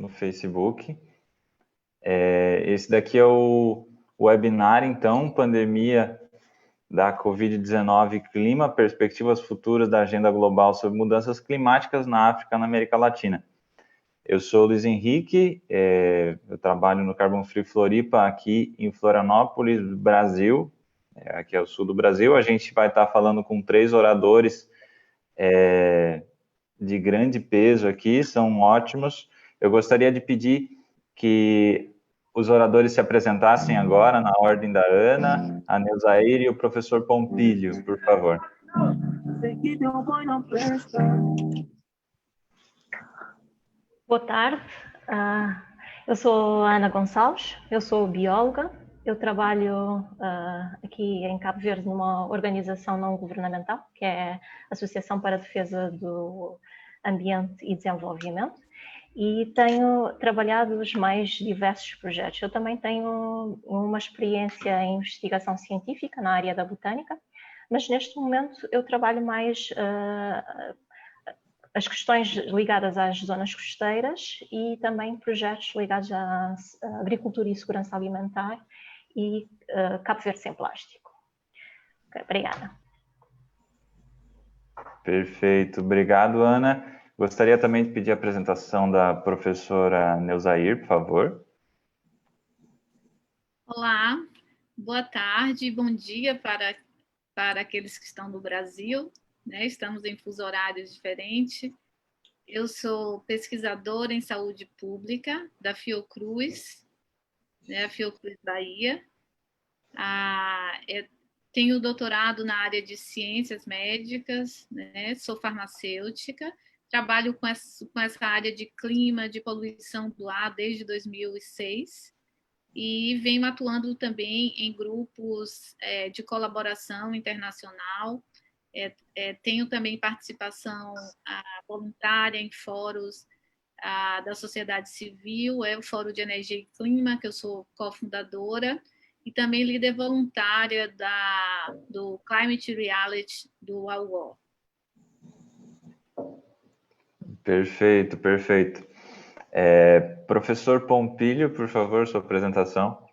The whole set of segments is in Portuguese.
no Facebook. Esse daqui é o webinar, então, Pandemia da Covid-19 Clima, Perspectivas Futuras da Agenda Global sobre Mudanças Climáticas na África e na América Latina. Eu sou o Luiz Henrique, eu trabalho no Carbon Free Floripa, aqui em Florianópolis, Brasil, aqui é o sul do Brasil. A gente vai estar falando com 3 oradores de grande peso aqui, são ótimos. Eu gostaria de pedir que os oradores se apresentassem agora, na ordem da Ana, a Neuzair e o professor Pompílio, por favor. Boa tarde, eu sou a Ana Gonçalves, eu sou bióloga, eu trabalho aqui em Cabo Verde numa organização não governamental, que é a Associação para a Defesa do Ambiente e Desenvolvimento, e tenho trabalhado os mais diversos projetos. Eu também tenho uma experiência em investigação científica na área da botânica, mas neste momento eu trabalho mais as questões ligadas às zonas costeiras e também projetos ligados à agricultura e segurança alimentar e Cabo Verde sem plástico. Okay, obrigada. Perfeito, obrigado, Ana. Gostaria também de pedir a apresentação da professora Neuzair, por favor. Olá, boa tarde, bom dia para aqueles que estão no Brasil. Estamos em fuso horários diferentes. Eu sou pesquisadora em saúde pública da Fiocruz, a Fiocruz Bahia. Tenho doutorado na área de ciências médicas, sou farmacêutica, trabalho com essa área de clima, de poluição do ar desde 2006 e venho atuando também em grupos de colaboração internacional. Tenho também participação voluntária em fóruns da sociedade civil, o Fórum de Energia e Clima, que eu sou cofundadora, e também líder voluntária do Climate Reality do AUO. Perfeito, perfeito. Professor Pompílio, por favor, sua apresentação.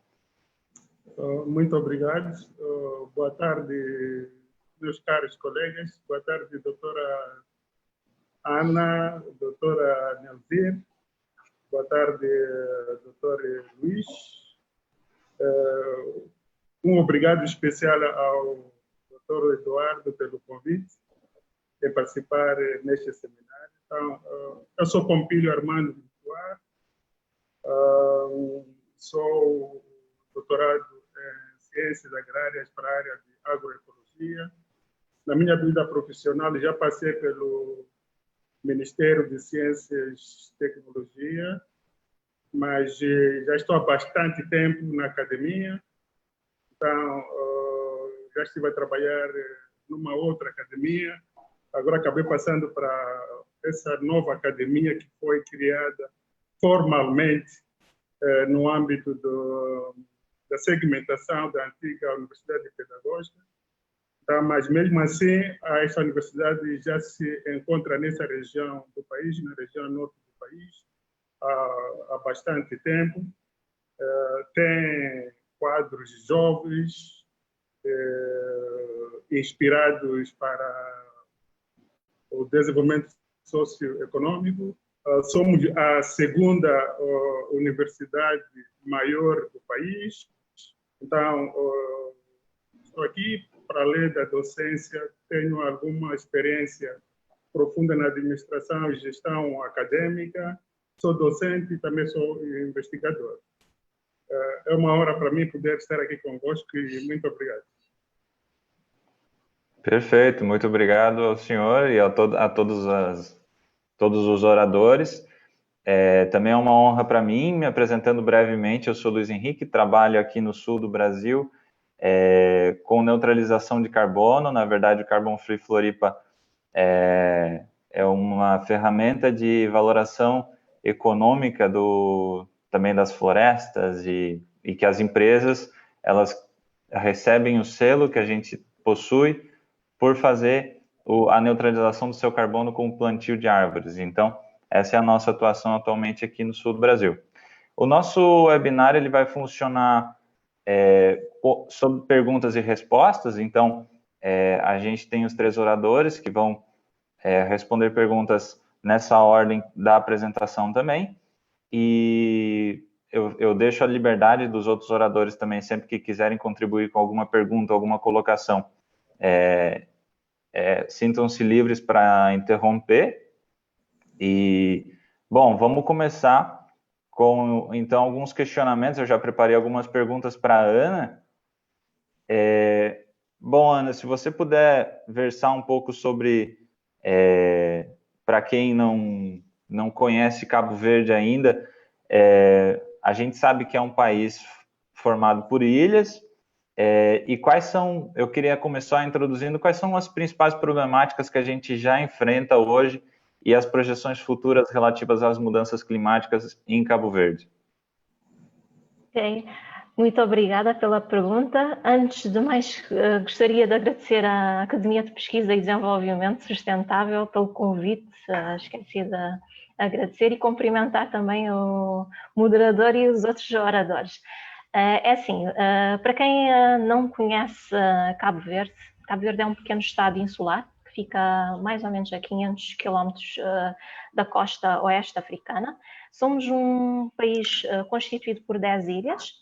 Muito obrigado. Boa tarde, meus caros colegas. Boa tarde, doutora Ana, doutora Neuzair. Boa tarde, doutor Luiz. Um obrigado especial ao doutor Eduardo pelo convite de participar neste seminário. Então, eu sou Pompílio Armando Duarte, sou doutorado em Ciências Agrárias para a área de Agroecologia. Na minha vida profissional, já passei pelo Ministério de Ciências e Tecnologia, mas já estou há bastante tempo na academia. Então, já estive a trabalhar numa outra academia. Agora acabei passando para essa nova academia que foi criada formalmente no âmbito da segmentação da antiga Universidade Pedagógica. Tá, mas mesmo assim, essa universidade já se encontra nessa região do país, na região norte do país, há bastante tempo. Tem quadros jovens inspirados para o desenvolvimento socioeconômico. Somos a segunda universidade maior do país. Então, estou aqui para além da docência, tenho alguma experiência profunda na administração e gestão acadêmica. Sou docente e também sou investigador. É uma honra para mim poder estar aqui convosco e muito obrigado. Perfeito, muito obrigado ao senhor e a todos os oradores. Também é uma honra para mim, me apresentando brevemente, eu sou Luiz Henrique, trabalho aqui no sul do Brasil com neutralização de carbono. Na verdade, o Carbon Free Floripa é uma ferramenta de valoração econômica também das florestas e que as empresas elas recebem o selo que a gente possui por fazer a neutralização do seu carbono com o plantio de árvores. Então, Essa é a nossa atuação atualmente aqui no sul do Brasil. O nosso webinar ele vai funcionar sobre perguntas e respostas, então a gente tem os 3 oradores que vão responder perguntas nessa ordem da apresentação também, e eu deixo a liberdade dos outros oradores também, sempre que quiserem contribuir com alguma pergunta, alguma colocação, sintam-se livres para interromper. E, bom, vamos começar com, então, alguns questionamentos. Eu já preparei algumas perguntas para a Ana. Bom, Ana, se você puder versar um pouco sobre, para quem não conhece Cabo Verde ainda, a gente sabe que é um país formado por ilhas, e quais são, eu queria começar introduzindo, quais são as principais problemáticas que a gente já enfrenta hoje e as projeções futuras relativas às mudanças climáticas em Cabo Verde? Ok, muito obrigada pela pergunta. Antes de mais, gostaria de agradecer à Academia de Pesquisa e Desenvolvimento Sustentável pelo convite, esqueci de agradecer, e cumprimentar também o moderador e os outros oradores. Para quem não conhece Cabo Verde é um pequeno estado insular, que fica mais ou menos a 500 quilómetros da costa oeste africana. Somos um país constituído por 10 ilhas,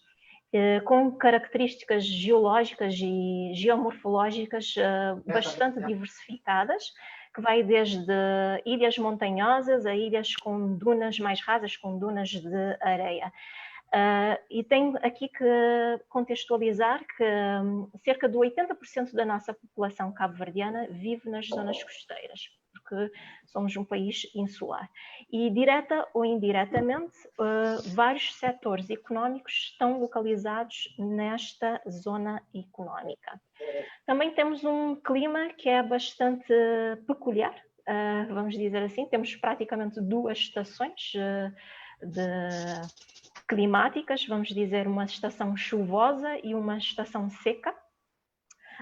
com características geológicas e geomorfológicas bastante diversificadas, que vai desde ilhas montanhosas a ilhas com dunas mais rasas, com dunas de areia. E tenho aqui que contextualizar que cerca de 80% da nossa população cabo-verdiana vive nas zonas costeiras, porque somos um país insular. E direta ou indiretamente, vários setores económicos estão localizados nesta zona económica. Também temos um clima que é bastante peculiar, vamos dizer assim. Temos praticamente 2 estações climáticas, vamos dizer, uma estação chuvosa e uma estação seca.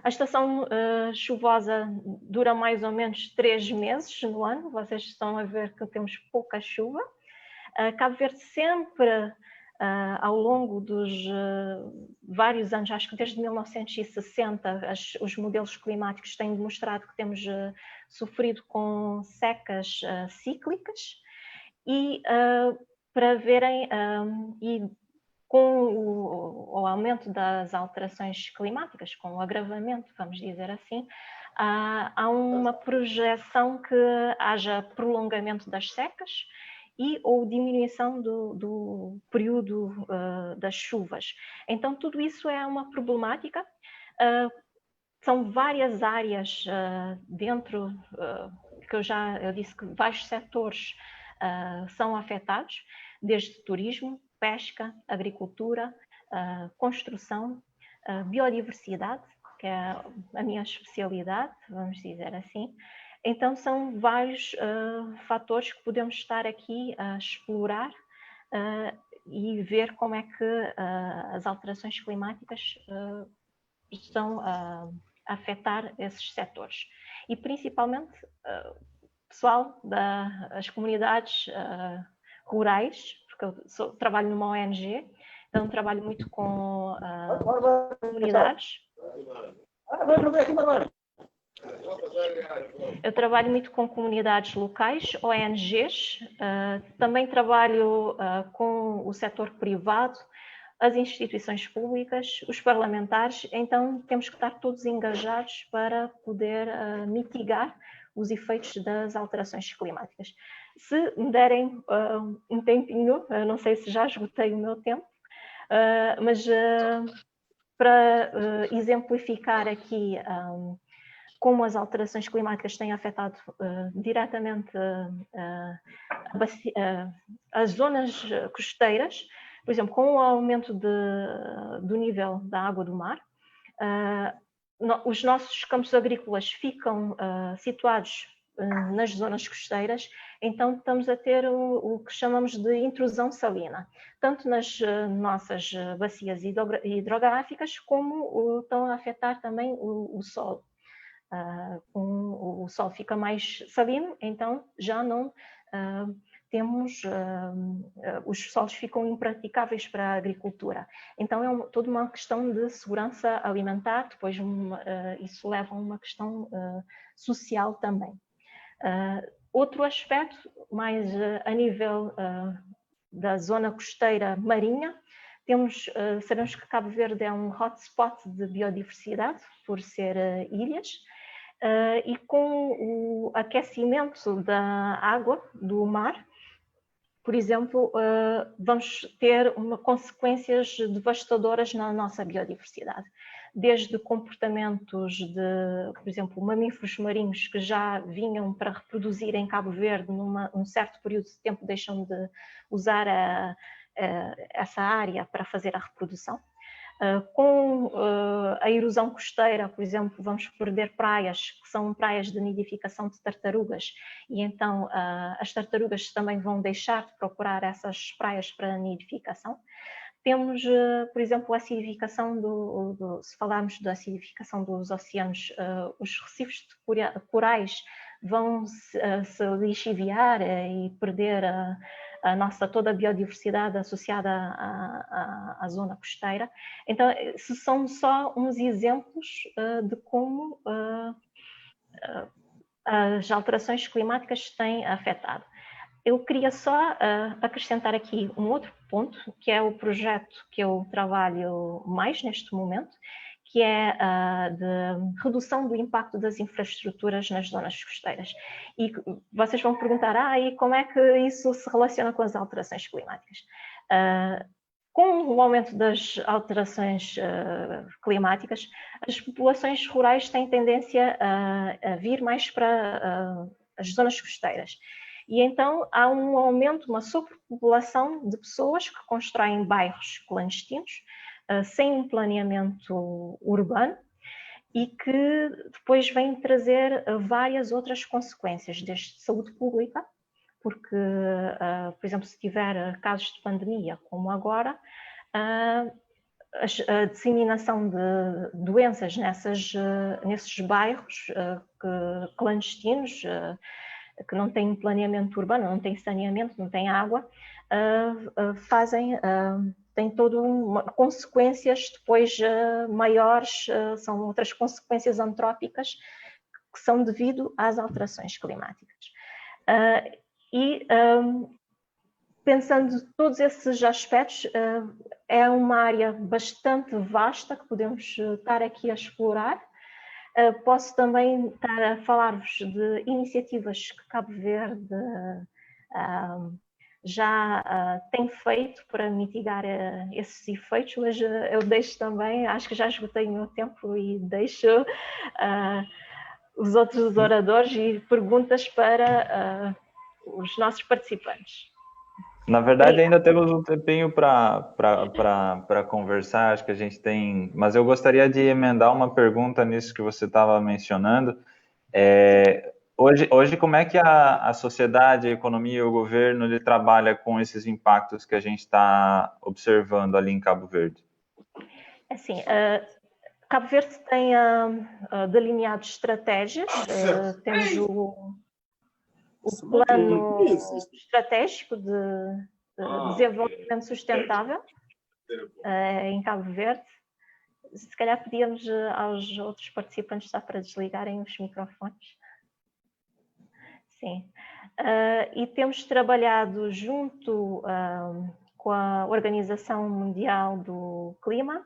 A estação chuvosa dura mais ou menos 3 meses no ano. Vocês estão a ver que temos pouca chuva. Cabo Verde sempre, ao longo dos vários anos, acho que desde 1960, os modelos climáticos têm demonstrado que temos sofrido com secas cíclicas, e para verem, e com o aumento das alterações climáticas, com o agravamento, vamos dizer assim, há uma projeção que haja prolongamento das secas e ou diminuição do período das chuvas. Então, tudo isso é uma problemática. São várias áreas dentro, que eu disse que vários setores são afetados, desde turismo, pesca, agricultura, construção, biodiversidade, que é a minha especialidade, vamos dizer assim. Então, são vários fatores que podemos estar aqui a explorar e ver como é que as alterações climáticas estão a afetar esses setores. E, principalmente, pessoal das comunidades rurais, porque eu trabalho numa ONG, então trabalho muito com comunidades. Eu trabalho muito com comunidades locais, ONGs, também trabalho com o setor privado, as instituições públicas, os parlamentares. Então temos que estar todos engajados para poder mitigar os efeitos das alterações climáticas. Se me derem um tempinho, não sei se já esgotei o meu tempo, mas para exemplificar aqui como as alterações climáticas têm afetado diretamente as zonas costeiras, por exemplo, com o aumento do nível da água do mar, os nossos campos agrícolas ficam situados nas zonas costeiras, então estamos a ter o que chamamos de intrusão salina, tanto nas nossas bacias hidrográficas, como estão a afetar também o solo. O solo fica mais salino, então já não temos, os solos ficam impraticáveis para a agricultura. Então é toda uma questão de segurança alimentar, depois isso leva a uma questão social também. Outro aspecto, mais a nível da zona costeira marinha, sabemos que Cabo Verde é um hotspot de biodiversidade, por ser ilhas, e com o aquecimento da água do mar, por exemplo, vamos ter consequências devastadoras na nossa biodiversidade. Desde comportamentos de, por exemplo, mamíferos marinhos que já vinham para reproduzir em Cabo Verde, num certo período de tempo deixam de usar essa área para fazer a reprodução. Com a erosão costeira, por exemplo, vamos perder praias que são praias de nidificação de tartarugas, e então as tartarugas também vão deixar de procurar essas praias para nidificação. Temos, por exemplo, a acidificação se falarmos da acidificação dos oceanos, os recifes de corais vão se lixiviar e perder toda a biodiversidade associada à zona costeira. Então, são só uns exemplos de como as alterações climáticas têm afetado. Eu queria só acrescentar aqui um outro ponto, que é o projeto que eu trabalho mais neste momento, que é de redução do impacto das infraestruturas nas zonas costeiras. E vocês vão perguntar, e como é que isso se relaciona com as alterações climáticas? Com o aumento das alterações climáticas, as populações rurais têm tendência a vir mais para as zonas costeiras. E então há um aumento, uma superpopulação de pessoas que constroem bairros clandestinos, sem um planeamento urbano, e que depois vem trazer várias outras consequências, desde saúde pública, porque, por exemplo, se tiver casos de pandemia, como agora, a disseminação de doenças nesses bairros clandestinos, que não têm planeamento urbano, não têm saneamento, não têm água, tem consequências depois maiores, são outras consequências antrópicas que são devido às alterações climáticas. Pensando todos esses aspectos, é uma área bastante vasta que podemos estar aqui a explorar. Posso também estar a falar-vos de iniciativas que Cabo Verde já tem feito para mitigar esses efeitos, mas eu deixo também, acho que já esgotei o meu tempo e deixo os outros oradores e perguntas para os nossos participantes. Na verdade, ainda temos um tempinho para conversar, acho que a gente tem... Mas eu gostaria de emendar uma pergunta nisso que você estava mencionando. Hoje, como é que a sociedade, a economia e o governo ele trabalha com esses impactos que a gente está observando ali em Cabo Verde? Assim, Cabo Verde tem delineado estratégias, temos o plano estratégico de desenvolvimento sustentável em Cabo Verde. Se calhar pedíamos aos outros participantes só para desligarem os microfones. Sim. E temos trabalhado junto com a Organização Mundial do Clima.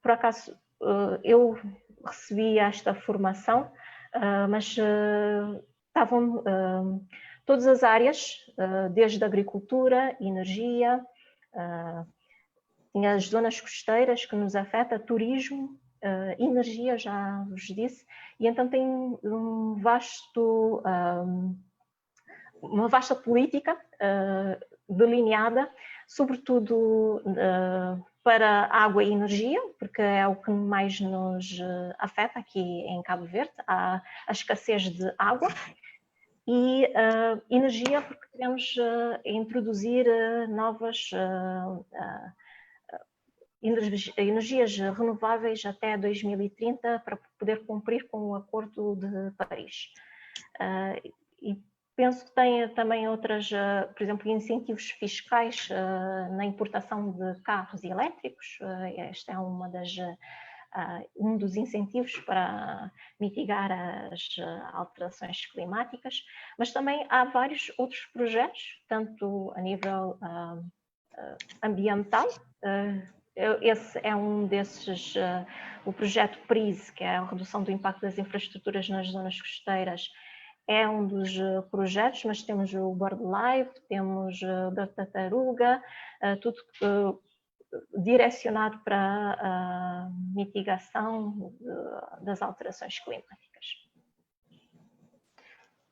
Por acaso, eu recebi esta formação, mas estavam todas as áreas, desde a agricultura, energia, tinha as zonas costeiras que nos afeta, turismo, energia, já vos disse, e então tem uma vasta política delineada, sobretudo para água e energia, porque é o que mais nos afeta aqui em Cabo Verde, a escassez de água, e energia, porque queremos introduzir novas energias renováveis até 2030 para poder cumprir com o Acordo de Paris. E penso que tem também outras, por exemplo, incentivos fiscais na importação de carros elétricos. Esta é um dos incentivos para mitigar as alterações climáticas, mas também há vários outros projetos, tanto a nível ambiental. Esse é um desses, o projeto PRISE, que é a redução do impacto das infraestruturas nas zonas costeiras, é um dos projetos, mas temos o BirdLife, temos o da Tartaruga, tudo direcionado para a mitigação das alterações climáticas.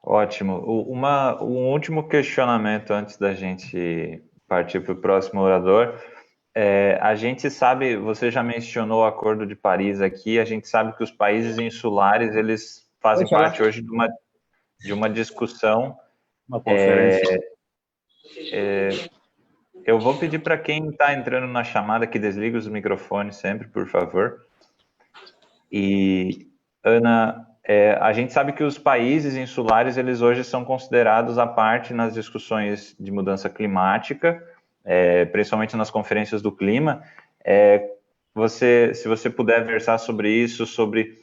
Ótimo. Um último questionamento antes da gente partir para o próximo orador. A gente sabe, você já mencionou o Acordo de Paris aqui, a gente sabe que os países insulares, eles fazem parte hoje de uma discussão. Uma conferência. Eu vou pedir para quem está entrando na chamada que desligue os microfones sempre, por favor. E, Ana, a gente sabe que os países insulares, eles hoje são considerados à parte nas discussões de mudança climática, principalmente nas conferências do clima. Se você puder versar sobre isso, sobre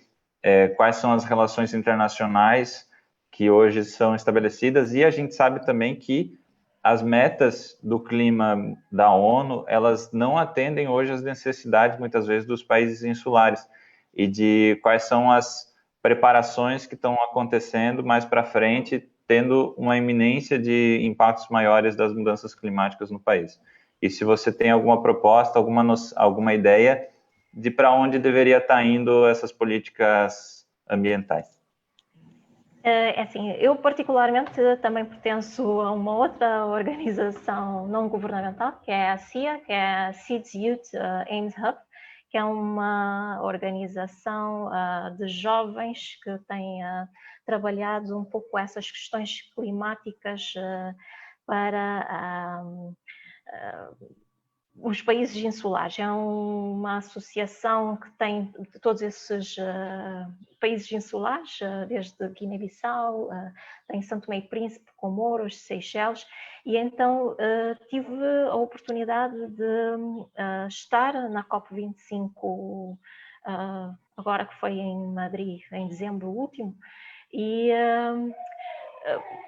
quais são as relações internacionais que hoje são estabelecidas, e a gente sabe também que as metas do clima da ONU, elas não atendem hoje às necessidades, muitas vezes, dos países insulares, e de quais são as preparações que estão acontecendo mais para frente, tendo uma iminência de impactos maiores das mudanças climáticas no país. E se você tem alguma proposta, alguma ideia de para onde deveria estar indo essas políticas ambientais. Assim, eu particularmente também pertenço a uma outra organização não governamental, que é a CIA, que é a Seeds Youth Ames Hub, que é uma organização de jovens que tem trabalhado um pouco essas questões climáticas para os países insulares. É uma associação que tem de todos esses países insulares, desde Guiné-Bissau, tem São Tomé e Príncipe, Comoros, Seychelles, e então tive a oportunidade de estar na COP25, agora que foi em Madrid, em dezembro último, e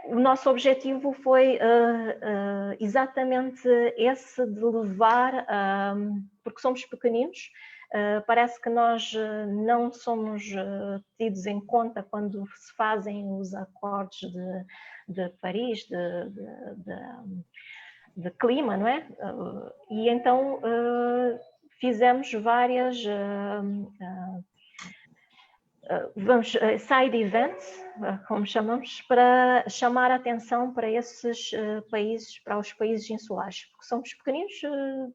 o nosso objetivo foi exatamente esse, de levar, porque somos pequeninos, parece que nós não somos tidos em conta quando se fazem os acordos de Paris, de clima, não é? E então fizemos várias side events, como chamamos, para chamar a atenção para esses países, para os países insulares, porque somos pequeninos,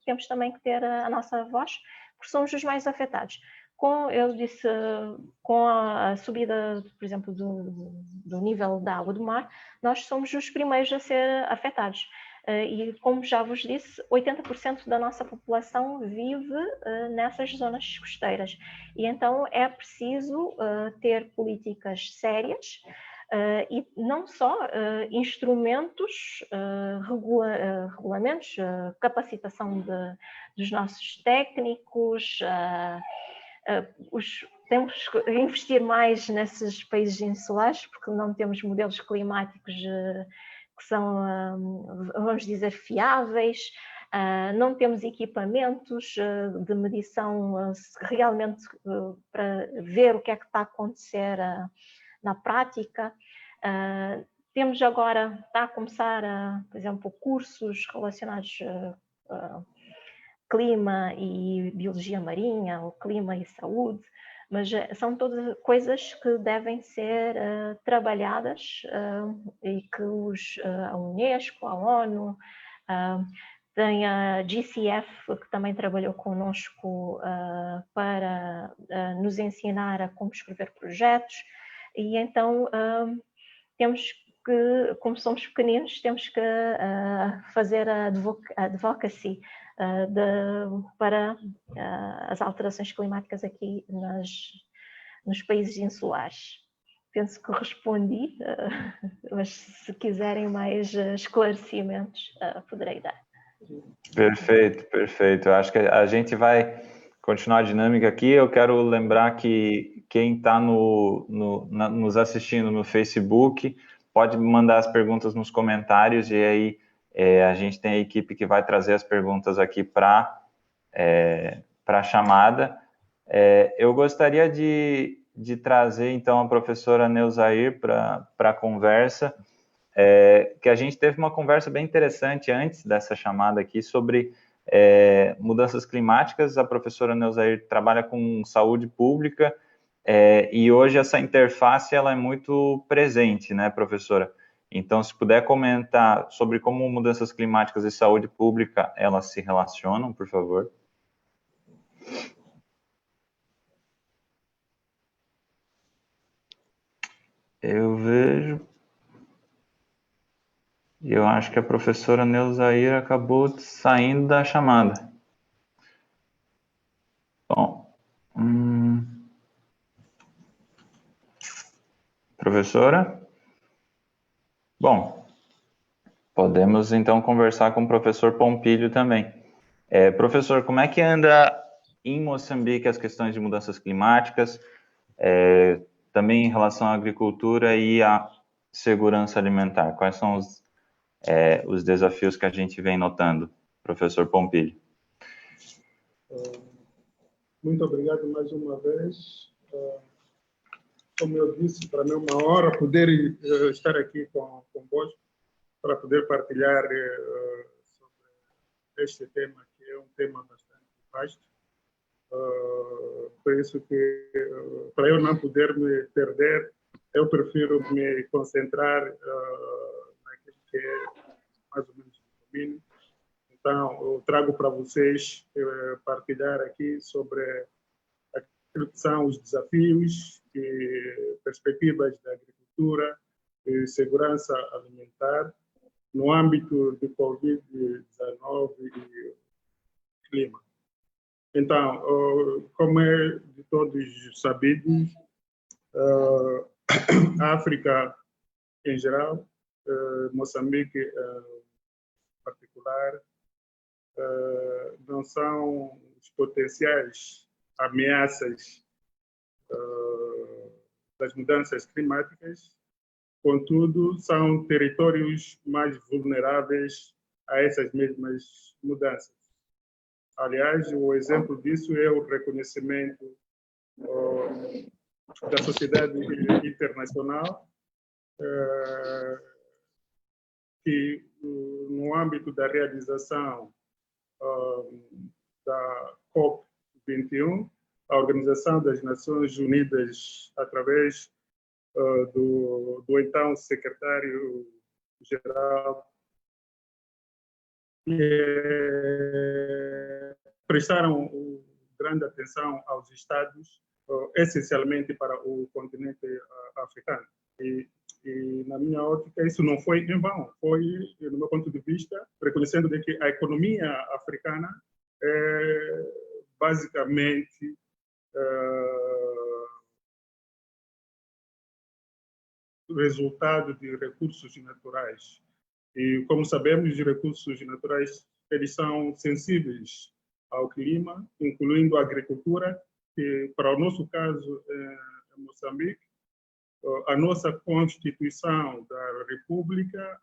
temos também que ter a nossa voz, porque somos os mais afetados. Com a subida, por exemplo, do nível da água do mar, nós somos os primeiros a ser afetados. E, como já vos disse, 80% da nossa população vive nessas zonas costeiras. E então é preciso ter políticas sérias e não só instrumentos, regulamentos, capacitação dos nossos técnicos, temos que investir mais nesses países insulares, porque não temos modelos climáticos que são, vamos dizer, fiáveis, não temos equipamentos de medição realmente para ver o que é que está a acontecer na prática. Temos agora, está a começar, por exemplo, cursos relacionados clima e biologia marinha, ou clima e saúde, mas são todas coisas que devem ser trabalhadas e que a Unesco, a ONU, tem a GCF, que também trabalhou connosco para nos ensinar a como escrever projetos, e então temos que, como somos pequeninos, temos que fazer a advocacy para as alterações climáticas aqui nos países insulares. penso que respondi, mas se quiserem mais esclarecimentos, poderei dar. Perfeito, perfeito. Eu acho que a gente vai continuar a dinâmica aqui. Eu quero lembrar que quem está nos assistindo no Facebook pode mandar as perguntas nos comentários e aí a gente tem a equipe que vai trazer as perguntas aqui para a chamada. Eu gostaria de trazer, então, a professora Neuzair para a conversa, que a gente teve uma conversa bem interessante antes dessa chamada aqui sobre mudanças climáticas. A professora Neuzair trabalha com saúde pública e hoje essa interface ela é muito presente, né, professora? Então, se puder comentar sobre como mudanças climáticas e saúde pública elas se relacionam, por favor. Eu vejo. E eu acho que a professora Neuzair acabou saindo da chamada. Bom. Professora? Bom, podemos então conversar com o professor Pompílio também. Professor, como é que anda em Moçambique as questões de mudanças climáticas, também em relação à agricultura e à segurança alimentar? Quais são os desafios que a gente vem notando, professor Pompílio? Muito obrigado mais uma vez. Como eu disse, para mim é uma honra poder estar aqui convosco para poder partilhar sobre este tema, que é um tema bastante vasto. Por isso que, para eu não poder me perder, eu prefiro me concentrar naquilo que é mais ou menos o domínio. Então, eu trago para vocês partilhar aqui sobre aquilo que são os desafios e perspectivas da agricultura e segurança alimentar no âmbito de Covid-19 e clima. Então, como é de todos sabidos, a África em geral, Moçambique em particular, não são os potenciais ameaças das mudanças climáticas, contudo, são territórios mais vulneráveis a essas mesmas mudanças. Aliás, o exemplo disso é o reconhecimento da sociedade internacional, que no âmbito da realização da COP21, a Organização das Nações Unidas, através do então secretário-geral, prestaram grande atenção aos Estados, essencialmente para o continente africano. E, na minha ótica, isso não foi em vão. Foi, no meu ponto de vista, reconhecendo de que a economia africana é basicamente resultado de recursos naturais. E, como sabemos, os recursos naturais eles são sensíveis ao clima, incluindo a agricultura, que, para o nosso caso, em Moçambique, a nossa Constituição da República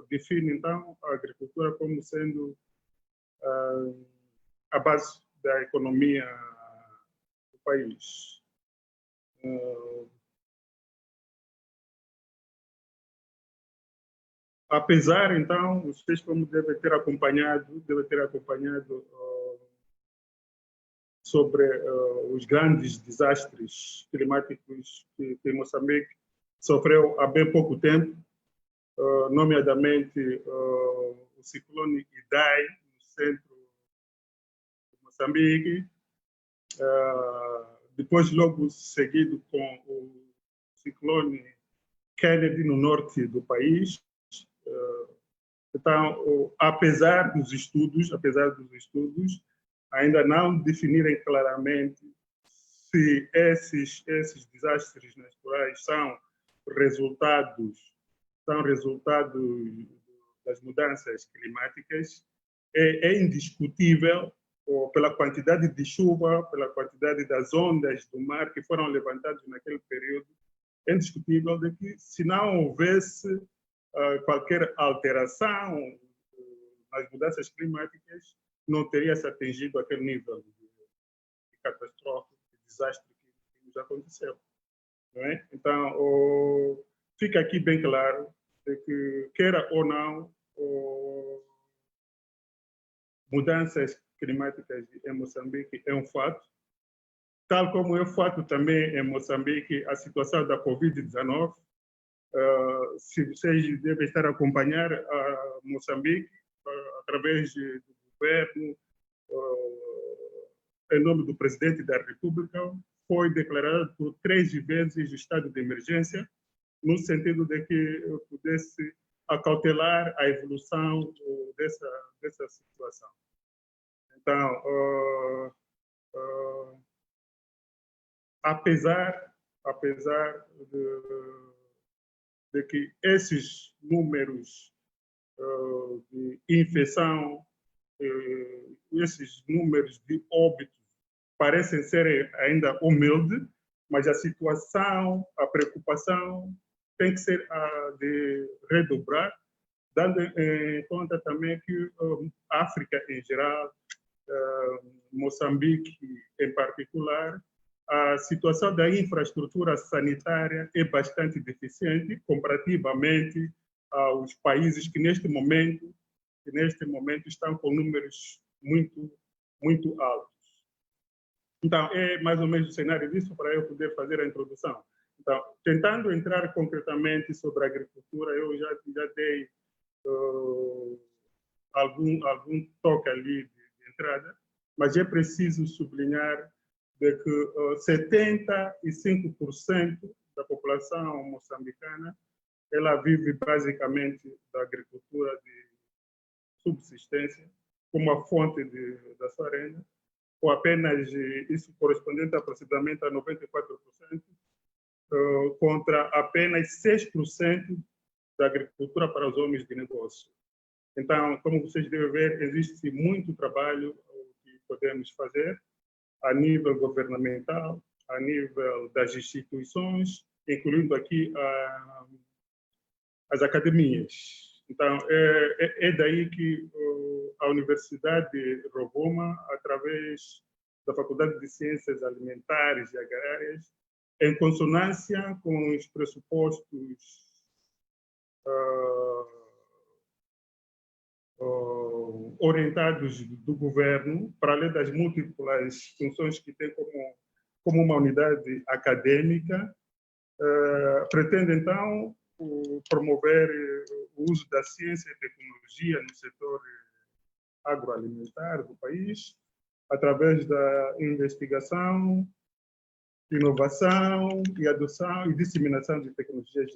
define, então, a agricultura como sendo a base da economia do país. Apesar, então, vocês como devem ter acompanhado sobre os grandes desastres climáticos que Moçambique sofreu há bem pouco tempo, nomeadamente o ciclone Idai, no centro de Moçambique, depois logo seguido com o ciclone Kennedy, no norte do país. Então, apesar dos estudos, ainda não definirem claramente se esses desastres naturais são resultados das mudanças climáticas, é indiscutível, pela quantidade de chuva, pela quantidade das ondas do mar que foram levantadas naquele período, é indiscutível de que, se não houvesse qualquer alteração nas mudanças climáticas, não teria se atingido aquele nível de catástrofe, de desastre que nos aconteceu. Não é? Então, fica aqui bem claro de que, queira ou não, mudanças climáticas em Moçambique é um fato, tal como é fato também em Moçambique a situação da Covid-19. Se vocês devem estar a acompanhar Moçambique através do governo, em nome do presidente da República, foi declarado por 3 vezes o estado de emergência, no sentido de que pudesse acautelar a evolução dessa situação. Então, apesar de que esses números de infecção, esses números de óbitos parecem ser ainda humildes, mas a situação, a preocupação tem que ser de redobrar, dando em conta também que a África em geral, Moçambique em particular, a situação da infraestrutura sanitária é bastante deficiente comparativamente aos países que neste momento estão com números muito altos. Então, é mais ou menos o cenário disso para eu poder fazer a introdução. Então, tentando entrar concretamente sobre a agricultura, eu já dei algum toque ali de entrada, mas é preciso sublinhar de que 75% da população moçambicana ela vive basicamente da agricultura de subsistência como a fonte da sua renda, ou apenas isso correspondente aproximadamente a 94%, contra apenas 6% da agricultura para os homens de negócio. Então, como vocês devem ver, existe muito trabalho que podemos fazer a nível governamental, a nível das instituições, incluindo aqui as academias. Então, é daí que a Universidade de Rovuma, através da Faculdade de Ciências Alimentares e Agrárias, em consonância com os pressupostos orientados do governo, para além das múltiplas funções que tem como uma unidade acadêmica, pretende, então, promover o uso da ciência e tecnologia no setor agroalimentar do país, através da investigação, inovação e adoção e disseminação de tecnologias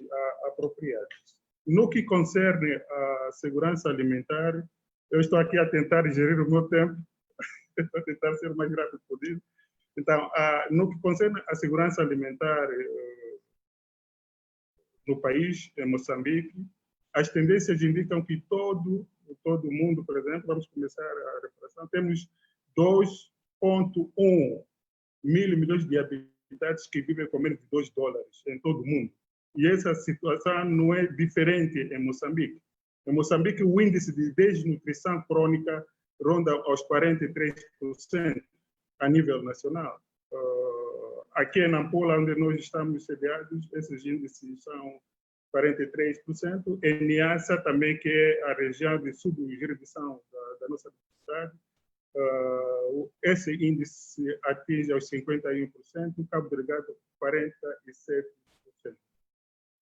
apropriadas. No que concerne a segurança alimentar, eu estou aqui a tentar gerir o meu tempo, estou a tentar ser o mais rápido possível. Então, no que concerne a segurança alimentar no país, em Moçambique, as tendências indicam que todo mundo, por exemplo, vamos começar a reparação, temos 2,1 mil milhões de habitantes que vivem com menos de $2 em todo o mundo. E essa situação não é diferente em Moçambique. Em Moçambique, o índice de desnutrição crônica ronda aos 43% a nível nacional. Aqui em Nampula, onde nós estamos sediados, esses índices são 43%. Em Niassa, também, que é a região de subjurisdição da nossa cidade, esse índice atinge aos 51%, Cabo Delgado, 47%.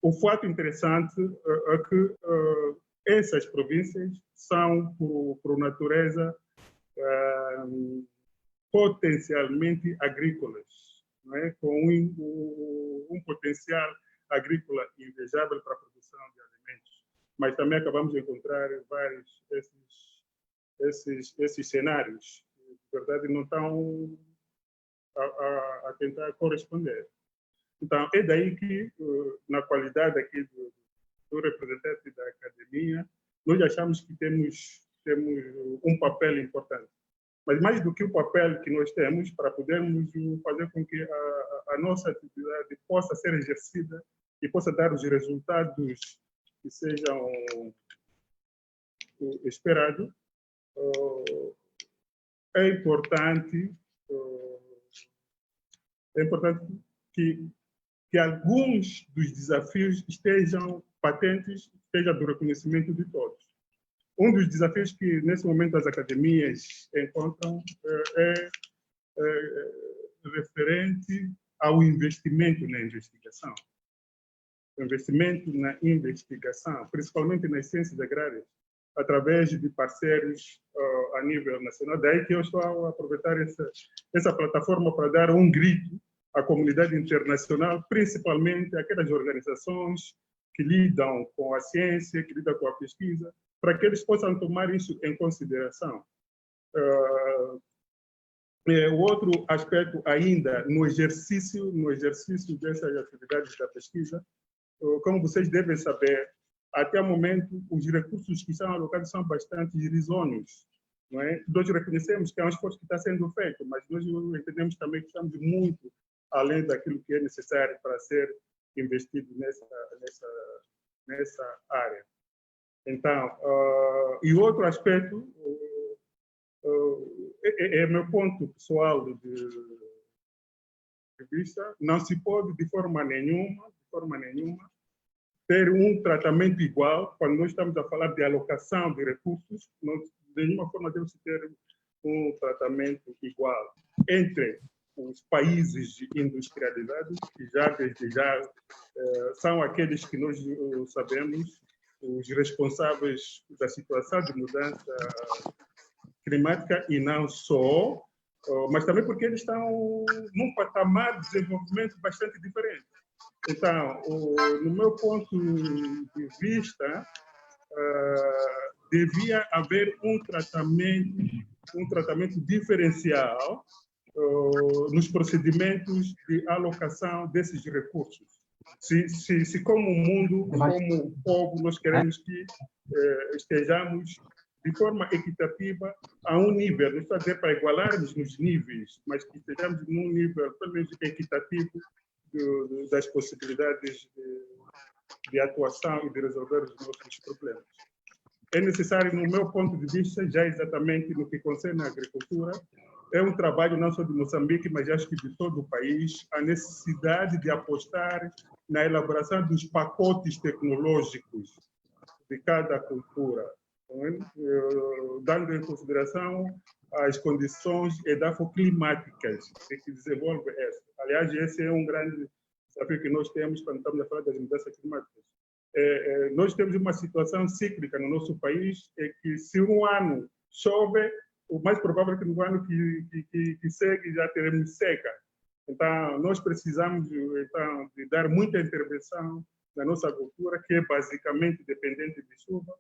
O fato interessante é que essas províncias são, por natureza, potencialmente agrícolas, não é? Com um potencial agrícola invejável para a produção de alimentos. Mas também acabamos de encontrar vários esses cenários, que, na verdade, não estão a tentar corresponder. Então, é daí que, na qualidade aqui do representante da academia, nós achamos que temos um papel importante. Mas mais do que o papel que nós temos para podermos fazer com que a nossa atividade possa ser exercida e possa dar os resultados que sejam esperados, é importante que alguns dos desafios estejam patentes, esteja do reconhecimento de todos. Um dos desafios que, nesse momento, as academias encontram é referente ao investimento na investigação. O investimento na investigação, principalmente nas ciências agrárias, através de parceiros a nível nacional. Daí que eu estou a aproveitar essa plataforma para dar um grito à comunidade internacional, principalmente aquelas organizações que lidam com a ciência, que lidam com a pesquisa, para que eles possam tomar isso em consideração. O outro aspecto ainda, no exercício dessas atividades da pesquisa, como vocês devem saber, até o momento, os recursos que são alocados são bastante irrisórios. Não é? Nós reconhecemos que é um esforço que está sendo feito, mas nós entendemos também que estamos muito além daquilo que é necessário para ser investido nessa área. Então, e outro aspecto, é meu ponto pessoal de vista, não se pode de forma nenhuma, ter um tratamento igual quando nós estamos a falar de alocação de recursos, de nenhuma forma deve-se ter um tratamento igual entre os países industrializados, que desde já são aqueles que nós sabemos os responsáveis da situação de mudança climática e não só, mas também porque eles estão num patamar de desenvolvimento bastante diferente. Então, no meu ponto de vista, devia haver um tratamento diferencial nos procedimentos de alocação desses recursos. Se como mundo, como povo, nós queremos que estejamos de forma equitativa a um nível, não estou a dizer para igualarmos nos níveis, mas que estejamos num nível, pelo menos, equitativo das possibilidades de atuação e de resolver os nossos problemas. É necessário, no meu ponto de vista, já exatamente no que concerne a agricultura, é um trabalho não só de Moçambique, mas acho que de todo o país, a necessidade de apostar na elaboração dos pacotes tecnológicos de cada cultura, dando em consideração as condições edafoclimáticas que desenvolve essa. Aliás, esse é um grande desafio que nós temos quando estamos a falar das mudanças climáticas. Nós temos uma situação cíclica no nosso país, que se um ano chove, o mais provável é que no ano que segue já teremos seca. Então, nós precisamos então, de dar muita intervenção na nossa cultura, que é basicamente dependente de chuva.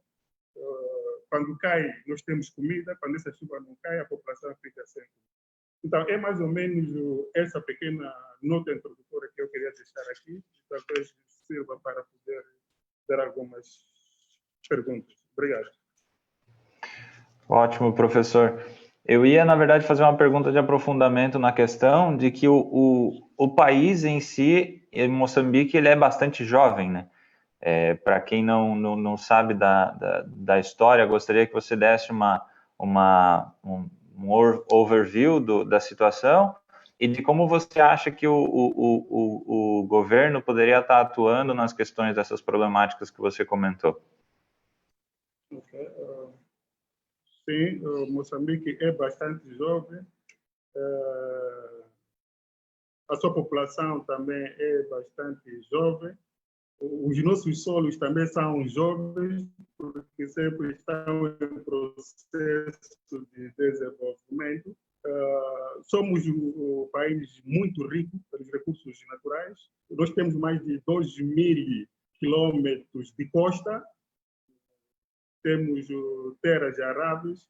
Quando cai, nós temos comida. Quando essa chuva não cai, a população fica sem comida. Então, é mais ou menos essa pequena nota introdutória que eu queria deixar aqui. Talvez sirva para poder dar algumas perguntas. Obrigado. Ótimo, professor. Eu ia, na verdade, fazer uma pergunta de aprofundamento na questão de que o país em si, em Moçambique, ele é bastante jovem, né? Para quem não sabe da história, gostaria que você desse um overview da situação e de como você acha que o governo poderia estar atuando nas questões dessas problemáticas que você comentou. Okay. Sim, Moçambique é bastante jovem. A sua população também é bastante jovem. Os nossos solos também são jovens, porque sempre estão em processo de desenvolvimento. Somos um país muito rico pelos recursos naturais. Nós temos mais de 2.000 quilômetros de costa. Temos terras aráveis,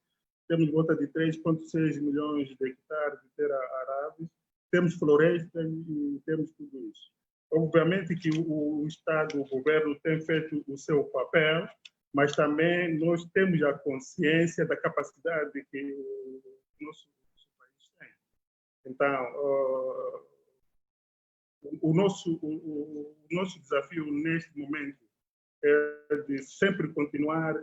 temos volta de 3,6 milhões de hectares de terra aráveis, temos florestas e temos tudo isso. Obviamente que o Estado, o governo tem feito o seu papel, mas também nós temos a consciência da capacidade que o nosso país tem. Então, o nosso desafio neste momento é de sempre continuar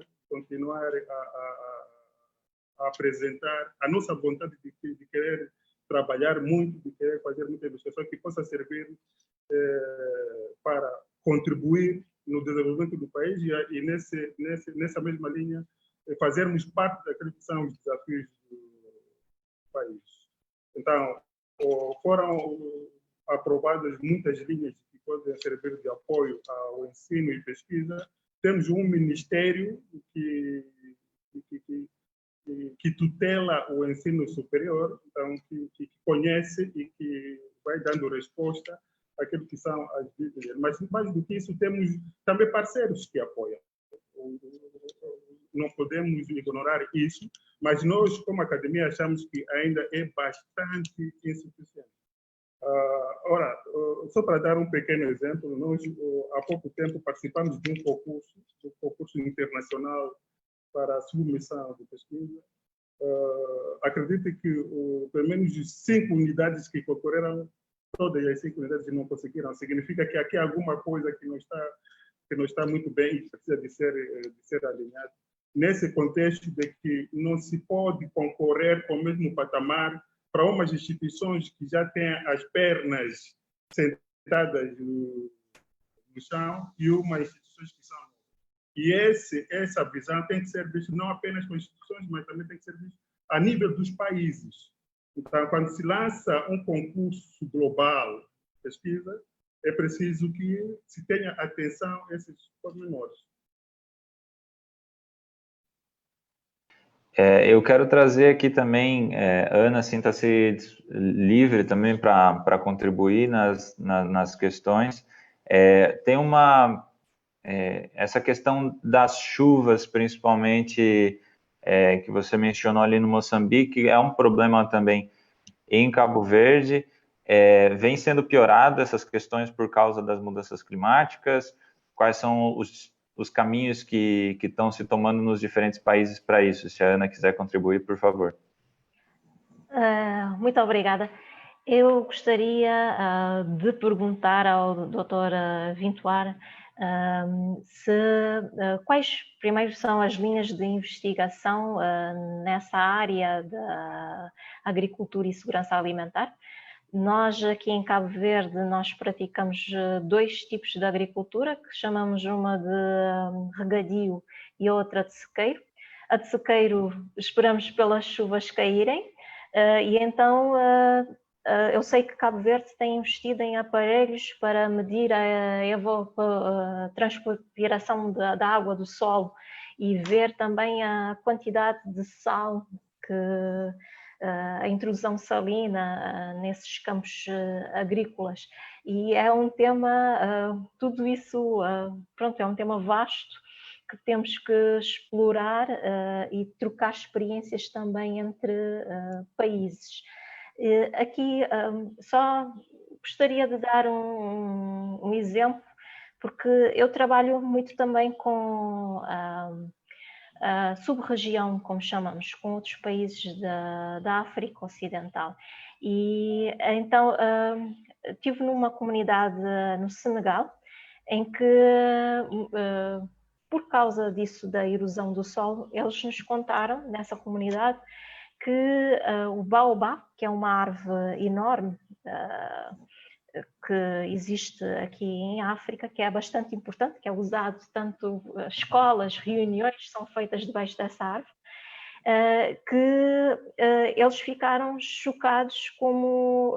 a apresentar a nossa vontade de querer trabalhar muito, de querer fazer muita investigação que possa servir para contribuir no desenvolvimento do país e nessa mesma linha fazermos parte daqueles que são os desafios do país. Então, foram aprovadas muitas linhas que podem servir de apoio ao ensino e pesquisa. Temos um ministério que tutela o ensino superior, então que conhece e que vai dando resposta àquilo que são as dúvidas. Mas mais do que isso, temos também parceiros que apoiam. Não podemos ignorar isso, mas nós, como academia, achamos que ainda é bastante insuficiente. Ora, só para dar um pequeno exemplo, nós há pouco tempo participamos de um concurso internacional para a submissão de pesquisa. Acredito que pelo menos 5 unidades que concorreram, todas as 5 unidades não conseguiram. Significa que aqui há alguma coisa que não está muito bem e precisa de ser alinhado. Nesse contexto de que não se pode concorrer com o mesmo patamar para umas instituições que já têm as pernas sentadas no chão e umas instituições que são. E essa visão tem que ser vista não apenas com instituições, mas também tem que ser vista a nível dos países. Então, quando se lança um concurso global de pesquisa, é preciso que se tenha atenção a esses pormenores. Eu quero trazer aqui também, Ana, sinta-se livre também para contribuir nas questões. Tem essa questão das chuvas, principalmente, que você mencionou ali no Moçambique, é um problema também em Cabo Verde. Vem sendo piorado essas questões por causa das mudanças climáticas. Quais são os caminhos que estão se tomando nos diferentes países para isso? Se a Ana quiser contribuir, por favor. Muito obrigada. Eu gostaria de perguntar ao Dr. Vintuar quais primeiro são as linhas de investigação nessa área da agricultura e segurança alimentar. Nós aqui em Cabo Verde, nós praticamos 2 tipos de agricultura, que chamamos uma de regadio e outra de sequeiro. A de sequeiro esperamos pelas chuvas caírem e então eu sei que Cabo Verde tem investido em aparelhos para medir a transpiração da água do solo e ver também a quantidade de sal que a intrusão salina nesses campos agrícolas. E é um tema, tudo isso, pronto, é um tema vasto que temos que explorar e trocar experiências também entre países. Aqui só gostaria de dar um exemplo, porque eu trabalho muito também com a sub-região, como chamamos, com outros países da África Ocidental. E então estive numa comunidade no Senegal, em que por causa disso, da erosão do solo, eles nos contaram, nessa comunidade, que o baobá, que é uma árvore enorme que existe aqui em África, que é bastante importante, que é usado tanto escolas, reuniões são feitas debaixo dessa árvore, que eles ficaram chocados com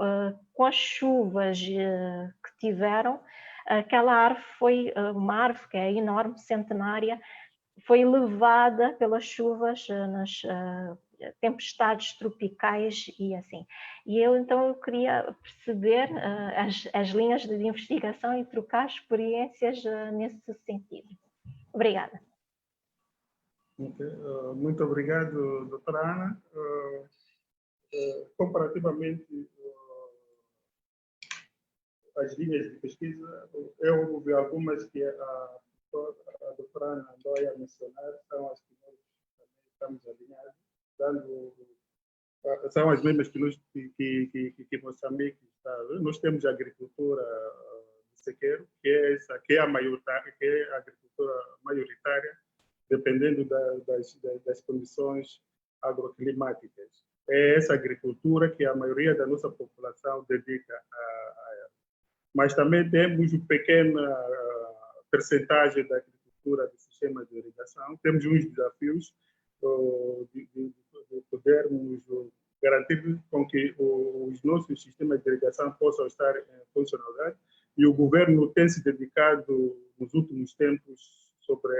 as chuvas que tiveram. Aquela árvore foi uma árvore que é enorme, centenária, foi levada pelas chuvas nas tempestades tropicais e assim. E então eu queria perceber as linhas de investigação e trocar experiências nesse sentido. Obrigada. Muito obrigado, doutora Ana. Comparativamente as linhas de pesquisa, eu vi algumas que a doutora Nandoya mencionar, são as que nós também estamos alinhados, são as mesmas que Moçambique está. Nós temos a agricultura de sequeiro, que é essa, que é a agricultura maioritária, dependendo das condições agroclimáticas. É essa agricultura que a maioria da nossa população dedica a ela. Mas também temos uma pequena percentagem da agricultura de sistemas de irrigação. Temos uns desafios de podermos garantir com que os nossos sistemas de irrigação possam estar em funcionalidade, e o governo tem se dedicado nos últimos tempos sobre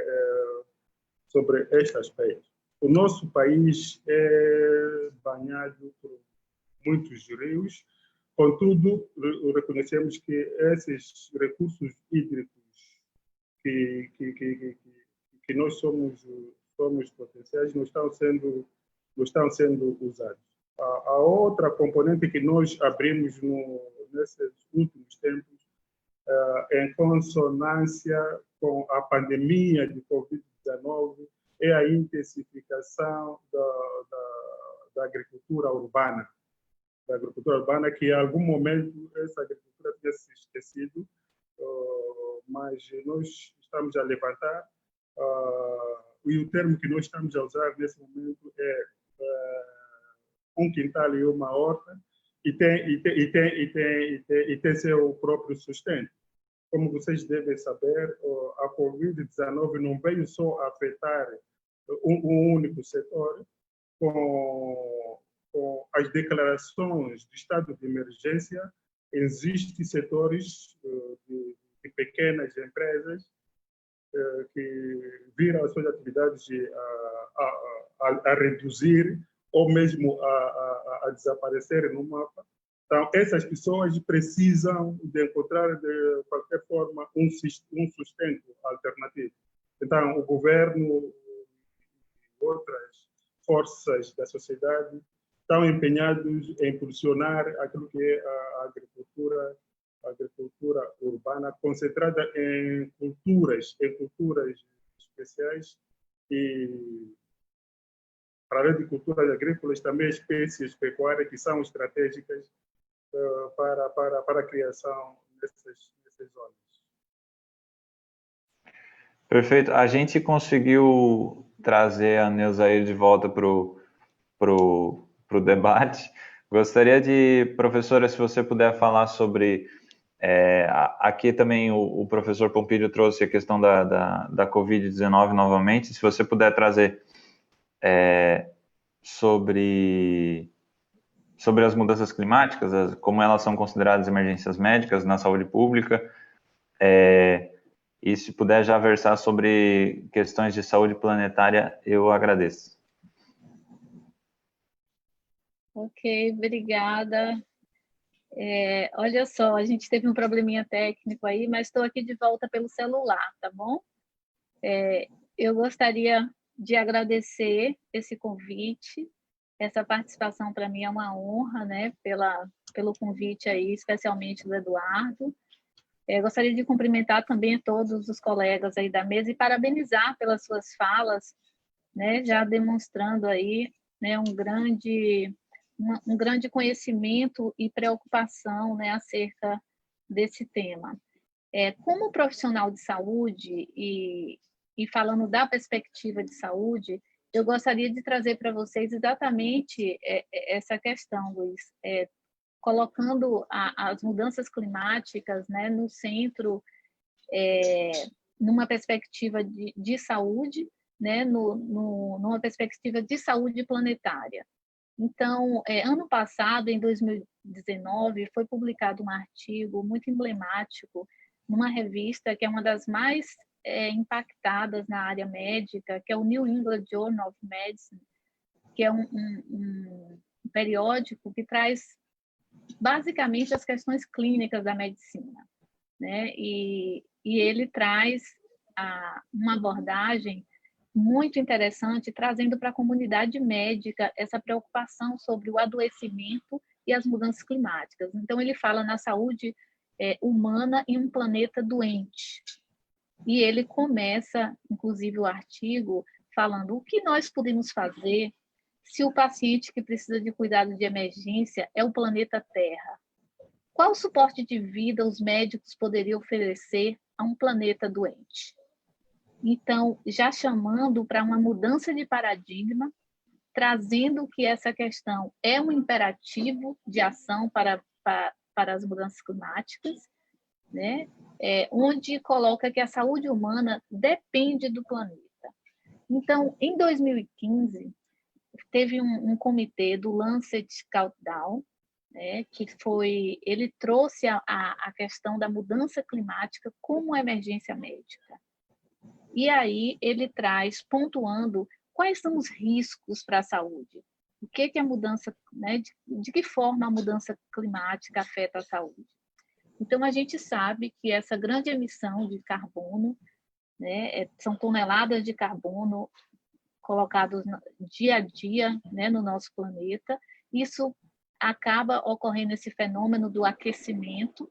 este aspecto. O nosso país é banhado por muitos rios, contudo, reconhecemos que esses recursos hídricos que nós somos potenciais não estão sendo usados. A outra componente que nós abrimos nesses últimos tempos, em consonância com a pandemia de Covid-19, é a intensificação da agricultura urbana. Da agricultura urbana, que em algum momento essa agricultura tinha se esquecido, mas nós estamos a levantar, e o termo que nós estamos a usar nesse momento é um quintal e uma horta, e tem seu próprio sustento. Como vocês devem saber, a Covid-19 não veio só afetar um único setor. Com as declarações de estado de emergência, existem setores de pequenas empresas que viram as suas atividades a reduzir ou mesmo a desaparecer no mapa. Então, essas pessoas precisam de encontrar, de qualquer forma, um sustento alternativo. Então, o governo e outras forças da sociedade estão empenhados em impulsionar aquilo que é a agricultura urbana, concentrada em culturas especiais, e, para além de culturas agrícolas, também espécies pecuárias que são estratégicas para a criação dessas zonas. Perfeito. A gente conseguiu trazer a Neuzair de volta para o debate. Gostaria de, professora, se você puder falar sobre... aqui também o professor Pompílio trouxe a questão da Covid-19 novamente. Se você puder trazer sobre as mudanças climáticas, como elas são consideradas emergências médicas na saúde pública, e se puder já versar sobre questões de saúde planetária, eu agradeço. Ok, obrigada. Olha só, a gente teve um probleminha técnico aí, mas estou aqui de volta pelo celular, tá bom? Eu gostaria de agradecer esse convite. Essa participação para mim é uma honra, né? Pelo convite aí, especialmente do Eduardo. Gostaria de cumprimentar também todos os colegas aí da mesa e parabenizar pelas suas falas, né? Já demonstrando aí, né, um grande conhecimento e preocupação, né, acerca desse tema. Como profissional de saúde e falando da perspectiva de saúde, eu gostaria de trazer para vocês exatamente essa questão, Luiz, colocando as mudanças climáticas, né, no centro, numa perspectiva de saúde, né, numa perspectiva de saúde planetária. Então, ano passado, em 2019, foi publicado um artigo muito emblemático numa revista que é uma das mais impactadas na área médica, que é o New England Journal of Medicine, que é um periódico que traz basicamente as questões clínicas da medicina, né? E ele traz uma abordagem muito interessante, trazendo para a comunidade médica essa preocupação sobre o adoecimento e as mudanças climáticas. Então, ele fala na saúde humana em um planeta doente. E ele começa, inclusive, o artigo falando o que nós podemos fazer se o paciente que precisa de cuidado de emergência é o planeta Terra. Qual suporte de vida os médicos poderiam oferecer a um planeta doente? Então, já chamando para uma mudança de paradigma, trazendo que essa questão é um imperativo de ação para as mudanças climáticas, né? Onde coloca que a saúde humana depende do planeta. Então, em 2015, teve um comitê do Lancet Countdown, né, ele trouxe a questão da mudança climática como uma emergência médica. E aí ele traz, pontuando, quais são os riscos para a saúde. O que a mudança, né, de que forma a mudança climática afeta a saúde. Então, a gente sabe que essa grande emissão de carbono, né, são toneladas de carbono colocados dia a dia, né, no nosso planeta. Isso acaba ocorrendo esse fenômeno do aquecimento.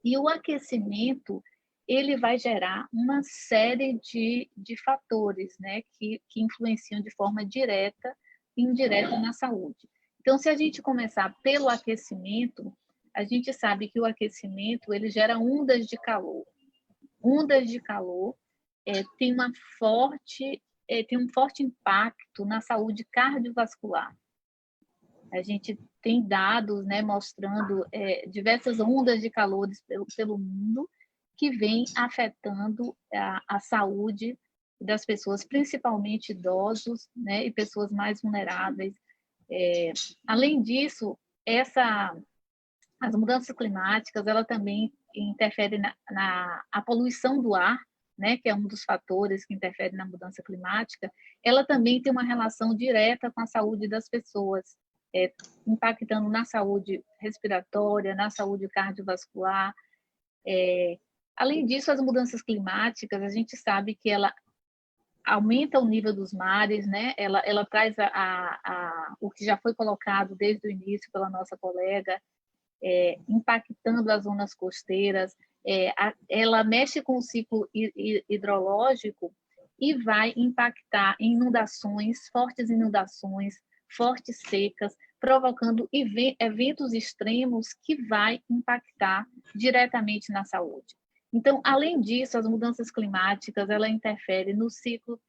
E o aquecimento, ele vai gerar uma série de fatores, né, que influenciam de forma direta e indireta na saúde. Então, se a gente começar pelo aquecimento, a gente sabe que o aquecimento ele gera ondas de calor. Ondas de calor tem um forte impacto na saúde cardiovascular. A gente tem dados, né, mostrando diversas ondas de calor pelo mundo que vêm afetando a saúde das pessoas, principalmente idosos, né, e pessoas mais vulneráveis. Além disso, as mudanças climáticas, ela também interfere a poluição do ar, né, que é um dos fatores que interfere na mudança climática. Ela também tem uma relação direta com a saúde das pessoas, impactando na saúde respiratória, na saúde cardiovascular. Além disso, as mudanças climáticas, a gente sabe que ela aumenta o nível dos mares, né? Ela traz o que já foi colocado desde o início pela nossa colega, impactando as zonas costeiras, ela mexe com o ciclo hidrológico e vai impactar em inundações, fortes secas, provocando eventos extremos que vai impactar diretamente na saúde. Então, além disso, as mudanças climáticas, ela interfere no ciclo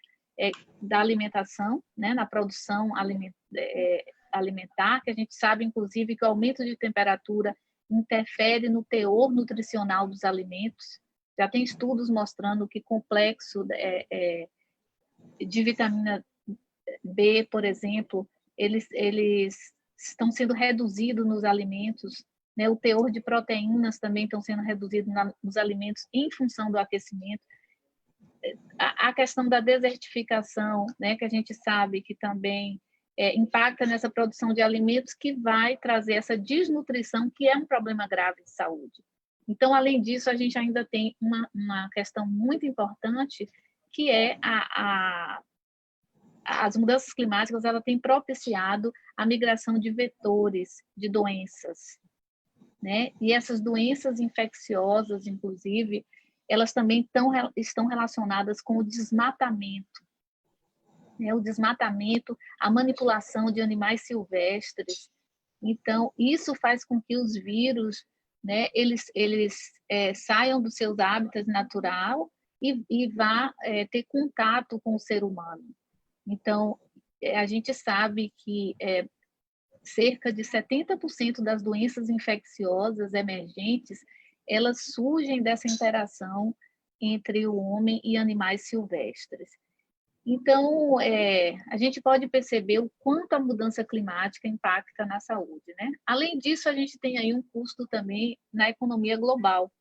da alimentação, né, na produção alimentar, que a gente sabe, inclusive, que o aumento de temperatura interfere no teor nutricional dos alimentos. Já tem estudos mostrando que complexo de vitamina B, por exemplo, eles estão sendo reduzidos nos alimentos, né? O teor de proteínas também estão sendo reduzidos nos alimentos em função do aquecimento. A questão da desertificação, né, que a gente sabe que também impacta nessa produção de alimentos, que vai trazer essa desnutrição, que é um problema grave de saúde. Então, além disso, a gente ainda tem uma questão muito importante, que é as mudanças climáticas, ela tem propiciado a migração de vetores de doenças, né? E essas doenças infecciosas, inclusive, elas também estão relacionadas com o desmatamento, né? O desmatamento, a manipulação de animais silvestres. Então, isso faz com que os vírus, né, eles saiam dos seus hábitats natural e vá ter contato com o ser humano. Então, a gente sabe que cerca de 70% das doenças infecciosas emergentes, elas surgem dessa interação entre o homem e animais silvestres. Então, a gente pode perceber o quanto a mudança climática impacta na saúde, né? Além disso, a gente tem aí um custo também na economia global,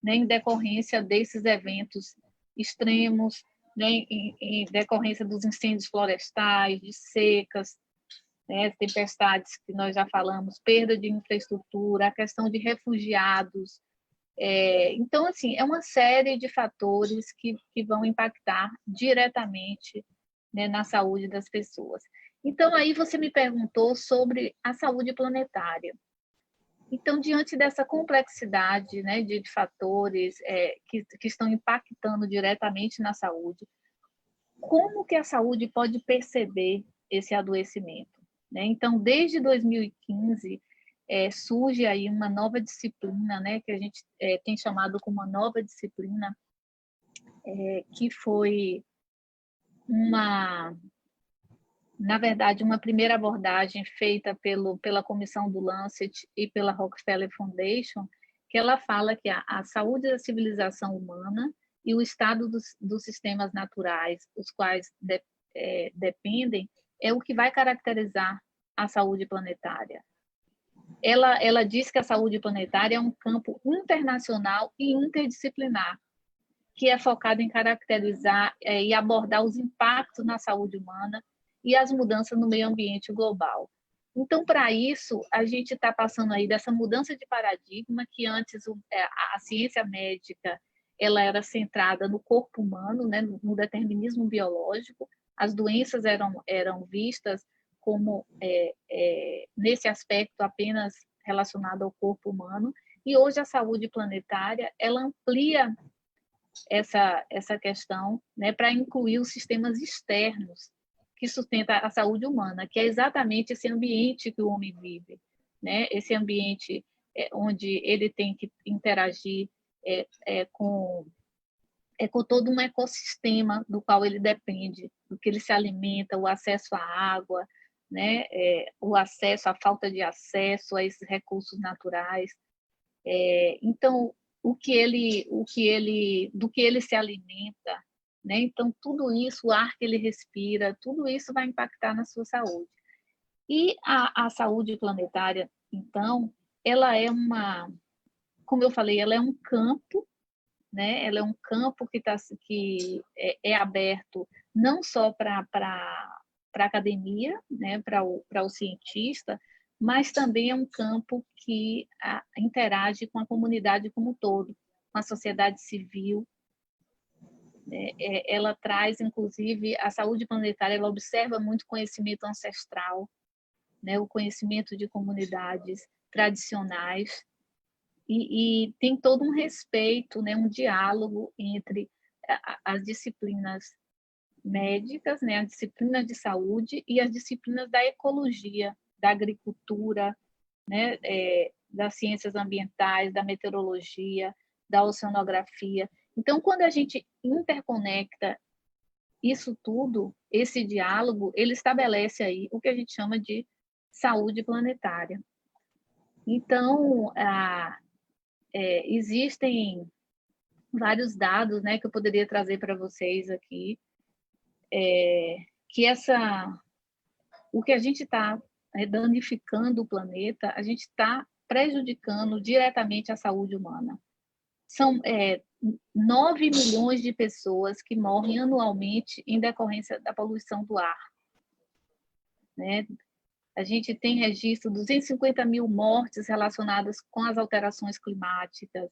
né, em decorrência desses eventos extremos, né, em decorrência dos incêndios florestais, de secas, né, tempestades que nós já falamos, perda de infraestrutura, a questão de refugiados. Então, assim, é uma série de fatores que vão impactar diretamente, né, na saúde das pessoas. Então, aí você me perguntou sobre a saúde planetária. Então, diante dessa complexidade, né, de fatores que estão impactando diretamente na saúde, como que a saúde pode perceber esse adoecimento, né? Então, desde 2015, surge aí uma nova disciplina, né, que a gente tem chamado como uma nova disciplina, que foi na verdade, uma primeira abordagem feita pela comissão do Lancet e pela Rockefeller Foundation, que ela fala que a saúde da civilização humana e o estado dos sistemas naturais, os quais dependem, é o que vai caracterizar a saúde planetária. Ela diz que a saúde planetária é um campo internacional e interdisciplinar, que é focado em caracterizar e abordar os impactos na saúde humana e as mudanças no meio ambiente global. Então, para isso, a gente está passando aí dessa mudança de paradigma, que antes a ciência médica ela era centrada no corpo humano, né, no determinismo biológico, as doenças eram vistas como, nesse aspecto, apenas relacionado ao corpo humano, e hoje a saúde planetária ela amplia essa questão, né, para incluir os sistemas externos que sustentam a saúde humana, que é exatamente esse ambiente que o homem vive, né? Esse ambiente onde ele tem que interagir com todo um ecossistema do qual ele depende, do que ele se alimenta, o acesso à água, né? O acesso, a falta de acesso a esses recursos naturais. Então, do que ele se alimenta, né? Então, tudo isso, o ar que ele respira, tudo isso vai impactar na sua saúde. E a saúde planetária, então, ela é como eu falei, ela é um campo, né? Ela é um campo que é aberto não só para a academia, né? Para o cientista, mas também é um campo que interage com a comunidade como um todo, com a sociedade civil. Ela traz, inclusive, a saúde planetária, ela observa muito conhecimento ancestral, né? O conhecimento de comunidades tradicionais, e tem todo um respeito, né? Um diálogo entre as disciplinas médicas, né? A disciplina de saúde e as disciplinas da ecologia, da agricultura, né? Das ciências ambientais, da meteorologia, da oceanografia. Então, quando a gente interconecta isso tudo, esse diálogo, ele estabelece aí o que a gente chama de saúde planetária. Então, existem vários dados, né, que eu poderia trazer para vocês aqui, que o que a gente está danificando o planeta, a gente está prejudicando diretamente a saúde humana. São 9 milhões de pessoas que morrem anualmente em decorrência da poluição do ar, né? A gente tem registro de 250 mil mortes relacionadas com as alterações climáticas,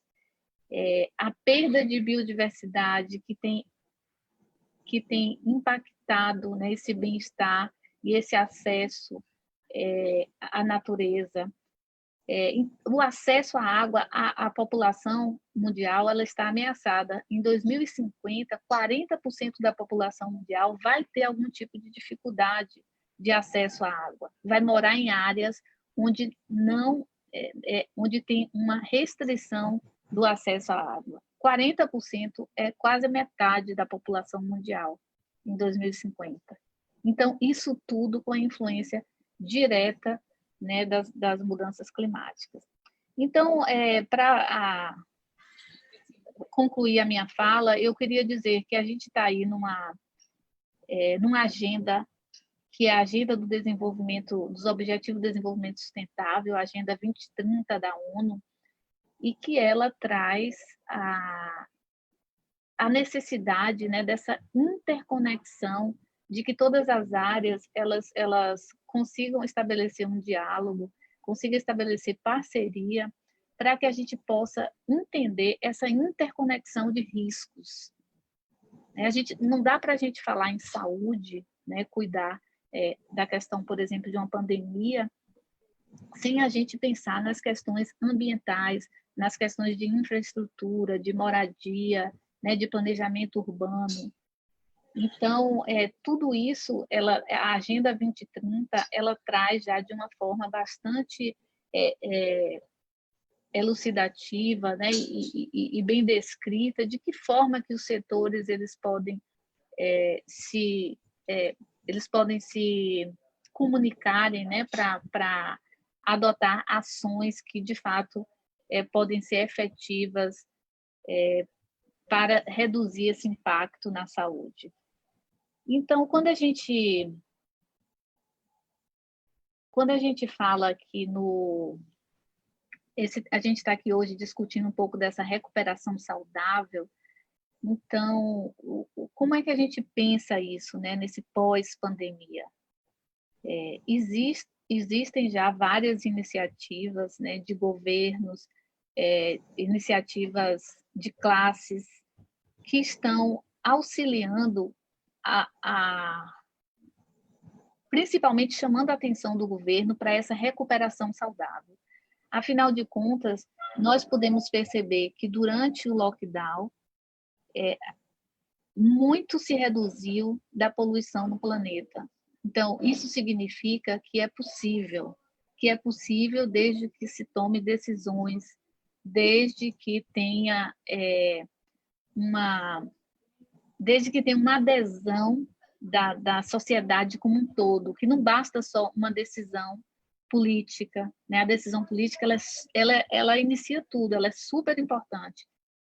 a perda de biodiversidade que tem impactado, né, esse bem-estar e esse acesso à natureza. O acesso à água, a população mundial ela está ameaçada. Em 2050, 40% da população mundial vai ter algum tipo de dificuldade de acesso à água. Vai morar em áreas onde onde tem uma restrição do acesso à água. 40% é quase metade da população mundial em 2050. Então, isso tudo com a influência direta, né, das mudanças climáticas. Então, para concluir a minha fala, eu queria dizer que a gente está aí numa agenda que é a Agenda do Desenvolvimento, dos Objetivos de Desenvolvimento Sustentável, a Agenda 2030 da ONU, e que ela traz a necessidade, né, dessa interconexão, de que todas as áreas elas consigam estabelecer um diálogo, consigam estabelecer parceria, para que a gente possa entender essa interconexão de riscos. Não dá para a gente falar em saúde, né, cuidar da questão, por exemplo, de uma pandemia, sem a gente pensar nas questões ambientais, nas questões de infraestrutura, de moradia, né, de planejamento urbano. Então, tudo isso, a Agenda 2030, ela traz já de uma forma bastante elucidativa, né, e bem descrita de que forma que os setores eles podem se comunicarem, né, para adotar ações que de fato podem ser efetivas para reduzir esse impacto na saúde. Então, quando a gente fala aqui a gente está aqui hoje discutindo um pouco dessa recuperação saudável. Então, como é que a gente pensa isso, né, nesse pós-pandemia? Existem já várias iniciativas, né, de governos, iniciativas de classes que estão auxiliando principalmente chamando a atenção do governo para essa recuperação saudável. Afinal de contas, nós podemos perceber que durante o lockdown, muito se reduziu da poluição no planeta. Então, isso significa que é possível desde que se tome decisões, desde que tenha uma adesão da sociedade como um todo, que não basta só uma decisão política, né? A decisão política ela inicia tudo, ela é super importante,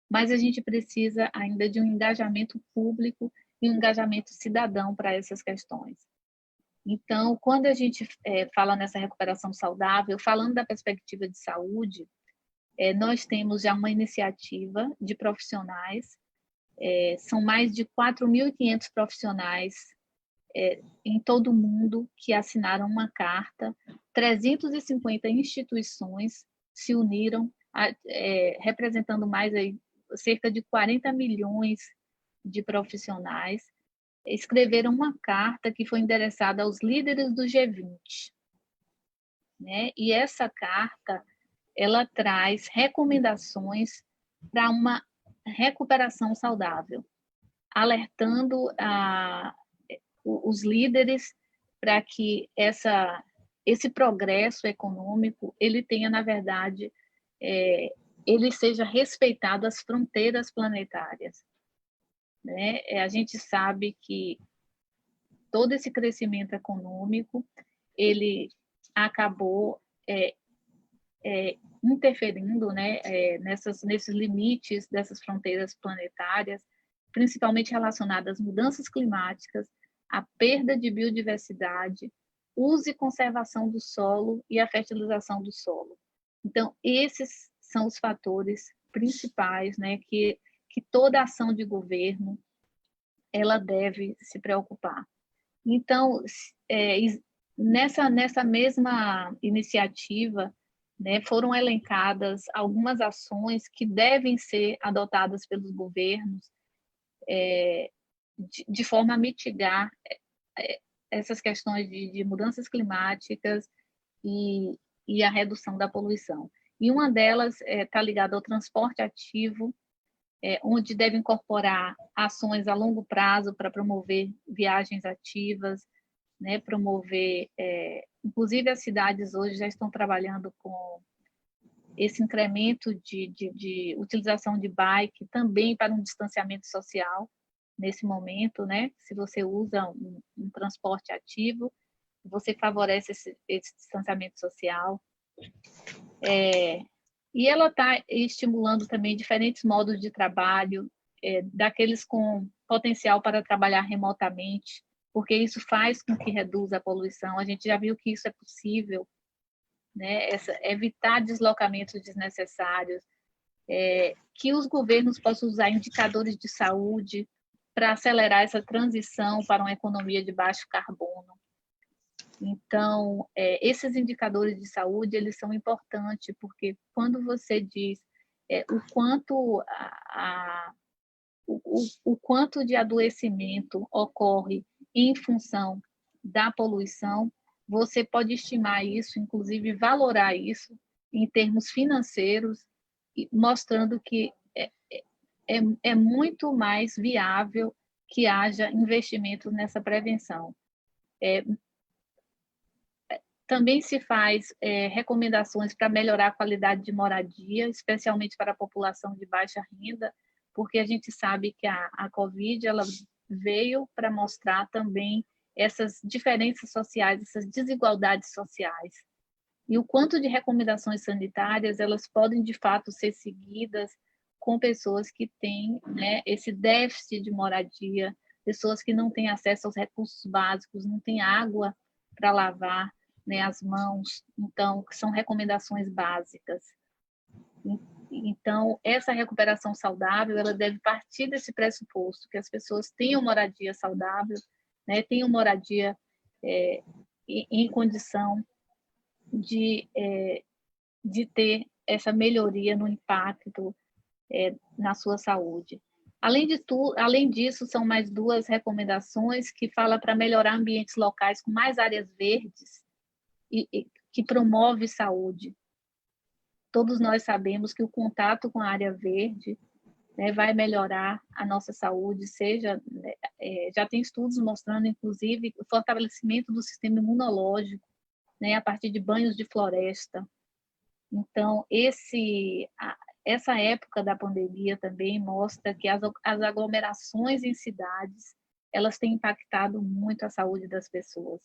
mas a gente precisa ainda de um engajamento público e um engajamento cidadão para essas questões. Então, quando a gente fala nessa recuperação saudável, falando da perspectiva de saúde, nós temos já uma iniciativa de profissionais, são mais de 4.500 profissionais em todo o mundo que assinaram uma carta, 350 instituições se uniram, representando mais aí, cerca de 40 milhões de profissionais, escreveram uma carta que foi endereçada aos líderes do G20, né? E essa carta, ela traz recomendações para uma recuperação saudável, alertando os líderes para que esse progresso econômico ele tenha, na verdade, ele seja respeitado as fronteiras planetárias, né? A gente sabe que todo esse crescimento econômico ele acabou interferindo, né, nesses limites dessas fronteiras planetárias, principalmente relacionadas às mudanças climáticas, à perda de biodiversidade, uso e conservação do solo e a fertilização do solo. Então, esses são os fatores principais, né, que toda ação de governo ela deve se preocupar. Então, nessa mesma iniciativa, né, foram elencadas algumas ações que devem ser adotadas pelos governos de forma a mitigar essas questões de mudanças climáticas e a redução da poluição. E uma delas está ligada ao transporte ativo, onde deve incorporar ações a longo prazo para promover viagens ativas, né, promover, inclusive as cidades hoje já estão trabalhando com esse incremento de utilização de bike também para um distanciamento social nesse momento, né? Se você usa um transporte ativo, você favorece esse distanciamento social. E ela está estimulando também diferentes modos de trabalho, daqueles com potencial para trabalhar remotamente, porque isso faz com que reduza a poluição. A gente já viu que isso é possível, né? Evitar deslocamentos desnecessários, que os governos possam usar indicadores de saúde para acelerar essa transição para uma economia de baixo carbono. Então, esses indicadores de saúde, eles são importantes, porque quando você diz o quanto de adoecimento ocorre em função da poluição, você pode estimar isso, inclusive valorar isso em termos financeiros, mostrando que é muito mais viável que haja investimento nessa prevenção. Também se faz recomendações para melhorar a qualidade de moradia, especialmente para a população de baixa renda, porque a gente sabe que a COVID ela veio para mostrar também essas diferenças sociais, essas desigualdades sociais. E o quanto de recomendações sanitárias elas podem, de fato, ser seguidas com pessoas que têm, né, esse déficit de moradia, pessoas que não têm acesso aos recursos básicos, não têm água para lavar, né, as mãos, então, que são recomendações básicas. Então, essa recuperação saudável, ela deve partir desse pressuposto, que as pessoas tenham moradia saudável, né, tenham moradia em condição de ter essa melhoria no impacto na sua saúde. Além disso, são mais 2 recomendações que falam para melhorar ambientes locais com mais áreas verdes e que promove saúde. Todos nós sabemos que o contato com a área verde, né, vai melhorar a nossa saúde, já tem estudos mostrando, inclusive, o fortalecimento do sistema imunológico, né, a partir de banhos de floresta. Então, essa época da pandemia também mostra que as aglomerações em cidades, elas têm impactado muito a saúde das pessoas.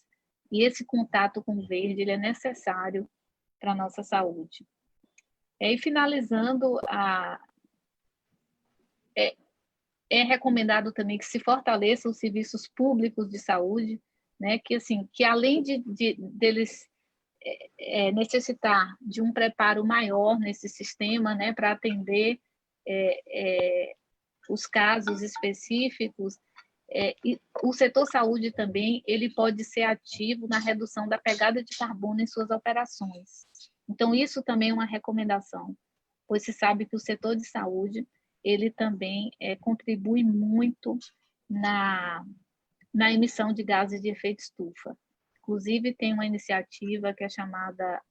E esse contato com o verde, ele é necessário para a nossa saúde. E finalizando, é recomendado também que se fortaleçam os serviços públicos de saúde, né, que além deles necessitar de um preparo maior nesse sistema, né, para atender os casos específicos, e o setor saúde também ele pode ser ativo na redução da pegada de carbono em suas operações. Então, isso também é uma recomendação, pois se sabe que o setor de saúde ele também contribui muito na emissão de gases de efeito estufa. Inclusive, tem uma iniciativa que é chamada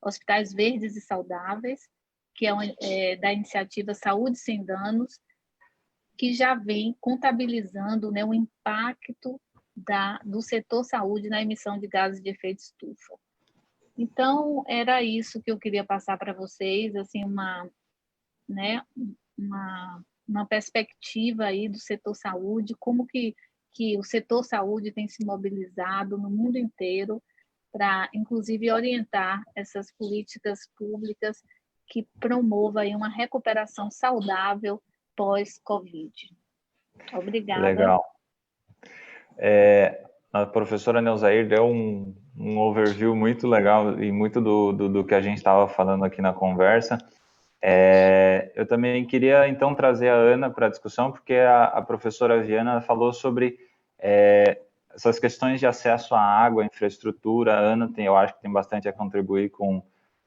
Hospitais Verdes e Saudáveis, que é da iniciativa Saúde Sem Danos, que já vem contabilizando, né, o impacto do setor saúde na emissão de gases de efeito estufa. Então, era isso que eu queria passar para vocês, assim, uma perspectiva aí do setor saúde, como que o setor saúde tem se mobilizado no mundo inteiro para, inclusive, orientar essas políticas públicas que promovam aí uma recuperação saudável pós-Covid. Obrigada. Legal. A professora Neuzair deu um overview muito legal e muito do que a gente estava falando aqui na conversa. Eu também queria, então, trazer a Ana para a discussão, porque a professora Viana falou sobre essas questões de acesso à água, infraestrutura. A Ana, eu acho que tem bastante a contribuir com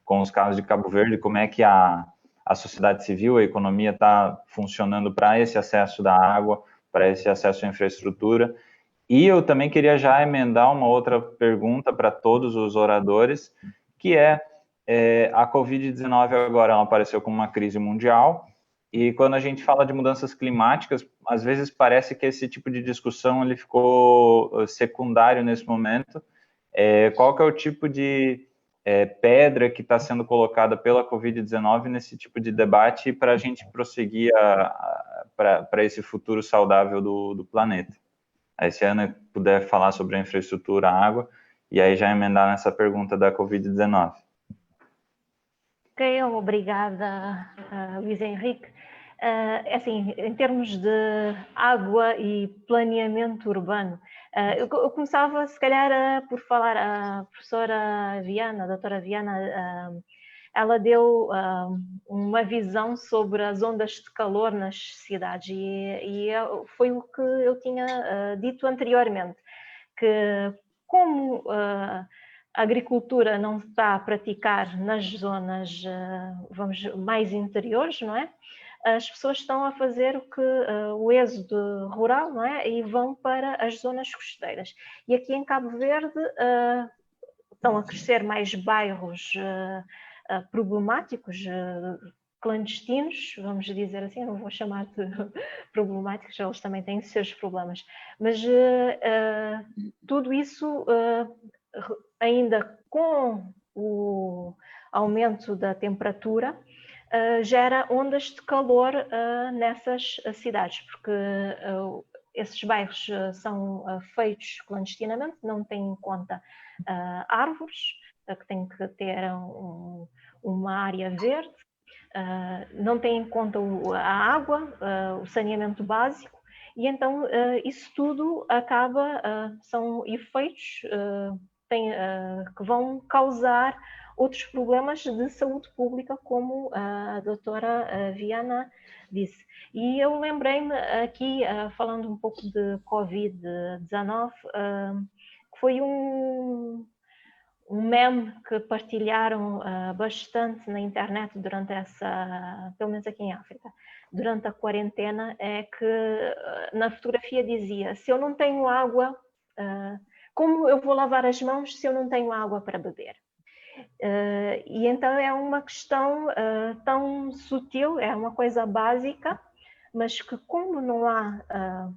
os casos de Cabo Verde, como é que a sociedade civil, a economia está funcionando para esse acesso da água, para esse acesso à infraestrutura. E eu também queria já emendar uma outra pergunta para todos os oradores, que a Covid-19 agora ela apareceu como uma crise mundial, e quando a gente fala de mudanças climáticas, às vezes parece que esse tipo de discussão ele ficou secundário nesse momento. Qual que é o tipo de pedra que está sendo colocada pela Covid-19 nesse tipo de debate para a gente prosseguir para esse futuro saudável do planeta? Aí, se a Ana puder falar sobre a infraestrutura, a água, e aí já emendar nessa pergunta da Covid-19. Ok, obrigada, Luís Henrique. Assim, em termos de água e planeamento urbano, eu começava, se calhar, por falar a professora Viana, a doutora Viana, ela deu uma visão sobre as ondas de calor nas cidades e foi o que eu tinha dito anteriormente, que como a agricultura não está a praticar nas zonas, mais interiores, não é? as pessoas estão a fazer o êxodo rural, não é? E vão para as zonas costeiras. E aqui em Cabo Verde estão a crescer mais bairros problemáticos, clandestinos, vamos dizer assim, não vou chamar de problemáticos, eles também têm seus problemas, mas tudo isso ainda com o aumento da temperatura gera ondas de calor nessas cidades, porque esses bairros são feitos clandestinamente, não têm em conta árvores, que têm que ter uma área verde, não têm em conta a água, o saneamento básico, e então isso tudo acaba, são efeitos que vão causar outros problemas de saúde pública, como a doutora Viana disse. E eu lembrei-me aqui, falando um pouco de Covid-19, que foi um meme que partilharam bastante na internet durante pelo menos aqui em África, durante a quarentena, é que na fotografia dizia: se eu não tenho água, como eu vou lavar as mãos se eu não tenho água para beber? E então é uma questão tão sutil, é uma coisa básica, mas que como não há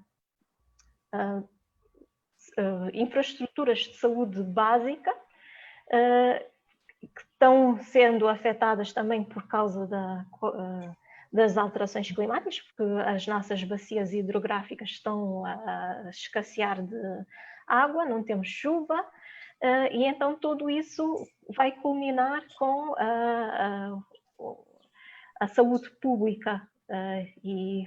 infraestruturas de saúde básica, que estão sendo afetadas também por causa das alterações climáticas, porque as nossas bacias hidrográficas estão a escassear de água, não temos chuva, e então tudo isso vai culminar com a saúde pública e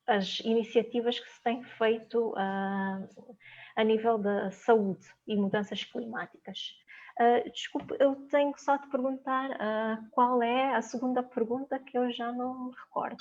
as iniciativas que se têm feito a nível da saúde e mudanças climáticas. Desculpe, eu tenho só de perguntar qual é a segunda pergunta, que eu já não me recordo.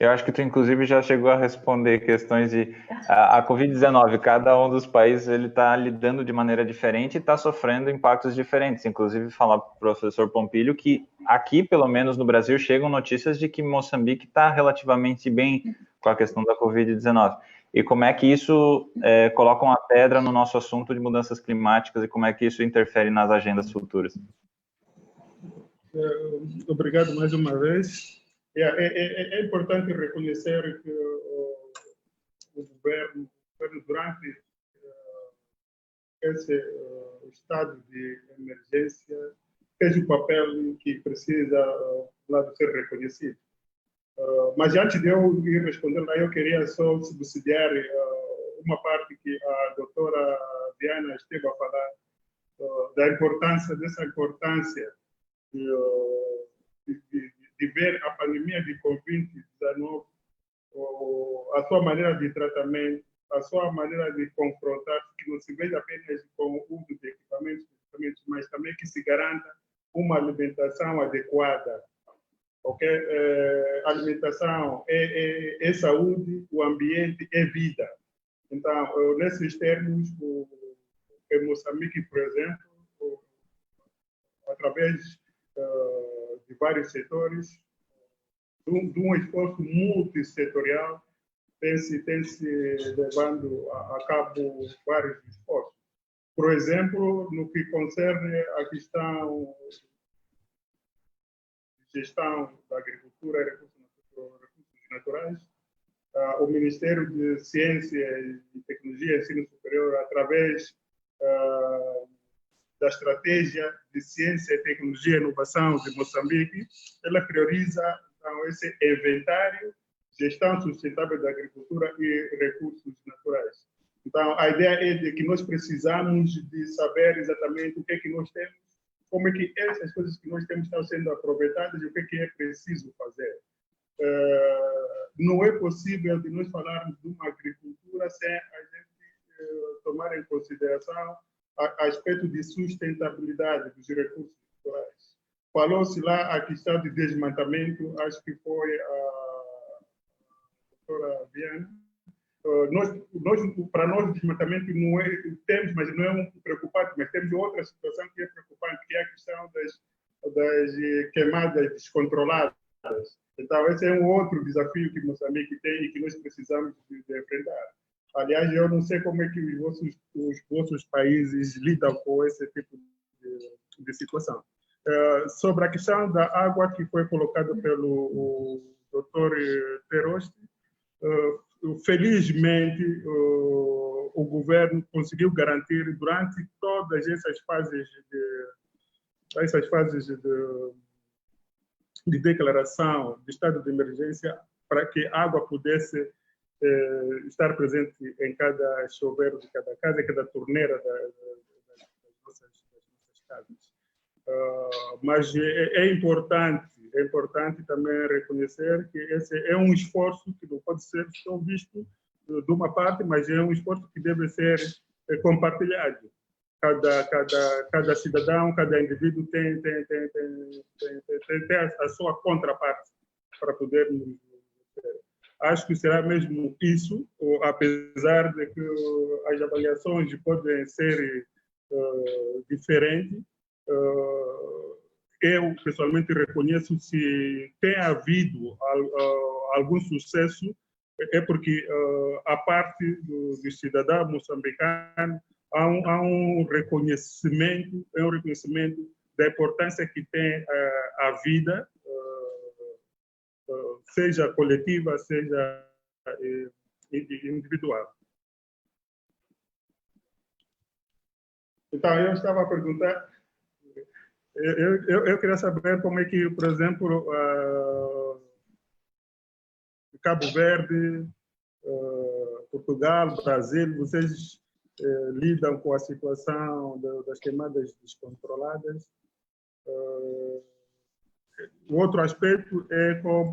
Eu acho que tu, inclusive, já chegou a responder questões de a Covid-19. Cada um dos países ele está lidando de maneira diferente e está sofrendo impactos diferentes. Inclusive, falar para o professor Pompilho que aqui, pelo menos no Brasil, chegam notícias de que Moçambique está relativamente bem com a questão da Covid-19. E como é que isso coloca uma pedra no nosso assunto de mudanças climáticas e como é que isso interfere nas agendas futuras? Obrigado mais uma vez. É importante reconhecer que o governo durante esse estado de emergência fez o papel que precisa ser reconhecido. Mas antes de eu ir responder lá, eu queria só subsidiar uma parte que a doutora Diana esteve a falar, dessa importância de ver a pandemia de Covid-19, a sua maneira de tratamento, a sua maneira de confrontar, que não se veja apenas com o uso de equipamentos, mas também que se garanta uma alimentação adequada. Okay? Alimentação é saúde, o ambiente é vida. Então, nesses termos, em Moçambique, por exemplo, através de vários setores, de um esforço multissetorial, tem-se levando a cabo vários esforços. Por exemplo, no que concerne a questão de gestão da agricultura e recursos naturais, o Ministério de Ciência e Tecnologia e Ensino Superior, através da Estratégia de Ciência, Tecnologia e Inovação de Moçambique, ela prioriza então, esse inventário, gestão sustentável da agricultura e recursos naturais. Então, a ideia é de que nós precisamos de saber exatamente o que é que nós temos, como é que essas coisas que nós temos estão sendo aproveitadas e o que é preciso fazer. Não é possível de nós falarmos de uma agricultura sem a gente tomar em consideração aspecto de sustentabilidade dos recursos naturais. Falou-se lá a questão de desmatamento, acho que foi a doutora Viana. Para nós, desmatamento não é, temos, mas não é um preocupante, mas temos outra situação que é preocupante, que é a questão queimadas descontroladas. Então, esse é um outro desafio que Moçambique tem e que nós precisamos de enfrentar. Aliás, eu não sei como é que os vossos países lidam com esse tipo de situação. Sobre a questão da água que foi colocada pelo Dr. Teroste, felizmente o governo conseguiu garantir durante todas essas fases de declaração de estado de emergência para que a água pudesse estar presente em cada chuveiro de cada casa, em cada torneira das nossas casas. Mas é importante também reconhecer que esse é um esforço que não pode ser só visto de uma parte, mas é um esforço que deve ser compartilhado. Cada cidadão, cada indivíduo tem a sua contraparte para poder. Acho que será mesmo isso, apesar de que as avaliações podem ser diferentes. Eu, pessoalmente, reconheço se tem havido algum sucesso, é porque a parte do cidadão moçambicano há um reconhecimento da importância que tem a vida, seja coletiva, seja individual. Então, eu estava a perguntar, eu queria saber como é que, por exemplo, Cabo Verde, Portugal, Brasil, vocês lidam com a situação das queimadas descontroladas. O outro aspecto é qual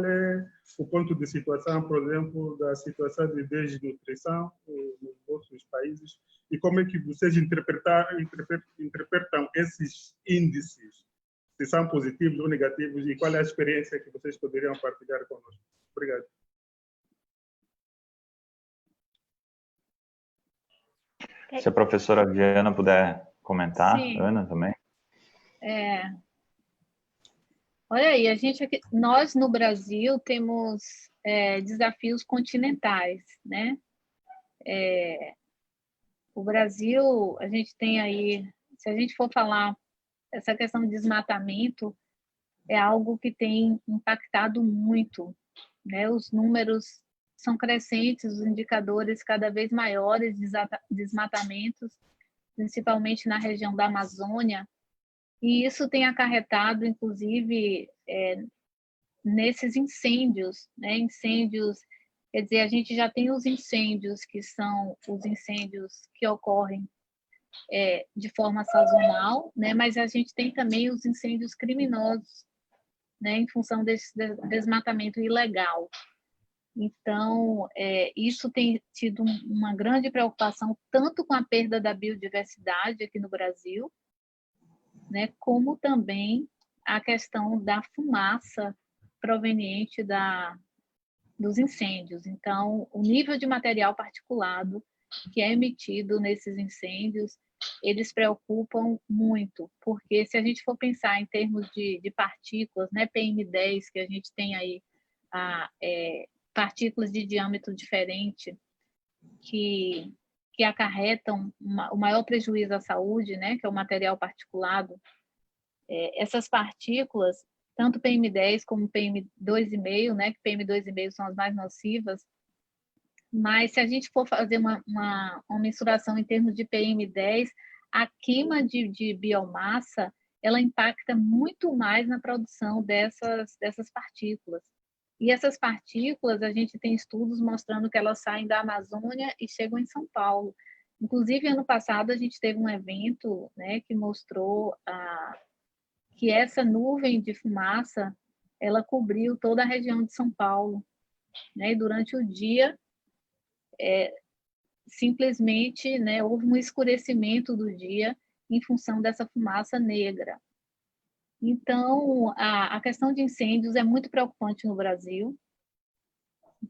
é o ponto de situação, por exemplo, da situação de desnutrição nos vossos países e como é que vocês interpretam esses índices, se são positivos ou negativos e qual é a experiência que vocês poderiam partilhar conosco. Obrigado. Se a professora Viana puder comentar, Sim. Ana também. Olha aí, nós no Brasil temos desafios continentais, né? O Brasil, a gente tem aí, se a gente for falar, essa questão de desmatamento é algo que tem impactado muito, né? Os números são crescentes, os indicadores cada vez maiores de desmatamentos, principalmente na região da Amazônia, e isso tem acarretado, inclusive, nesses incêndios, né? Incêndios, quer dizer, a gente já tem os incêndios, que são os incêndios que ocorrem de forma sazonal, né? Mas a gente tem também os incêndios criminosos, né? Em função desse desmatamento ilegal. Então, isso tem tido uma grande preocupação, tanto com a perda da biodiversidade aqui no Brasil, né, como também a questão da fumaça proveniente dos incêndios. Então, o nível de material particulado que é emitido nesses incêndios, eles preocupam muito, porque se a gente for pensar em termos de partículas, né, PM10, que a gente tem aí partículas de diâmetro diferente que acarretam o maior prejuízo à saúde, né, que é o material particulado, essas partículas, tanto PM10 como PM2,5, né, que PM2,5 são as mais nocivas, mas se a gente for fazer uma mensuração em termos de PM10, a queima de biomassa, ela impacta muito mais na produção dessas partículas. E essas partículas, a gente tem estudos mostrando que elas saem da Amazônia e chegam em São Paulo. Inclusive, ano passado, a gente teve um evento, né, que mostrou que essa nuvem de fumaça, ela cobriu toda a região de São Paulo, né, e durante o dia, simplesmente, né, houve um escurecimento do dia em função dessa fumaça negra. Então, a questão de incêndios é muito preocupante no Brasil,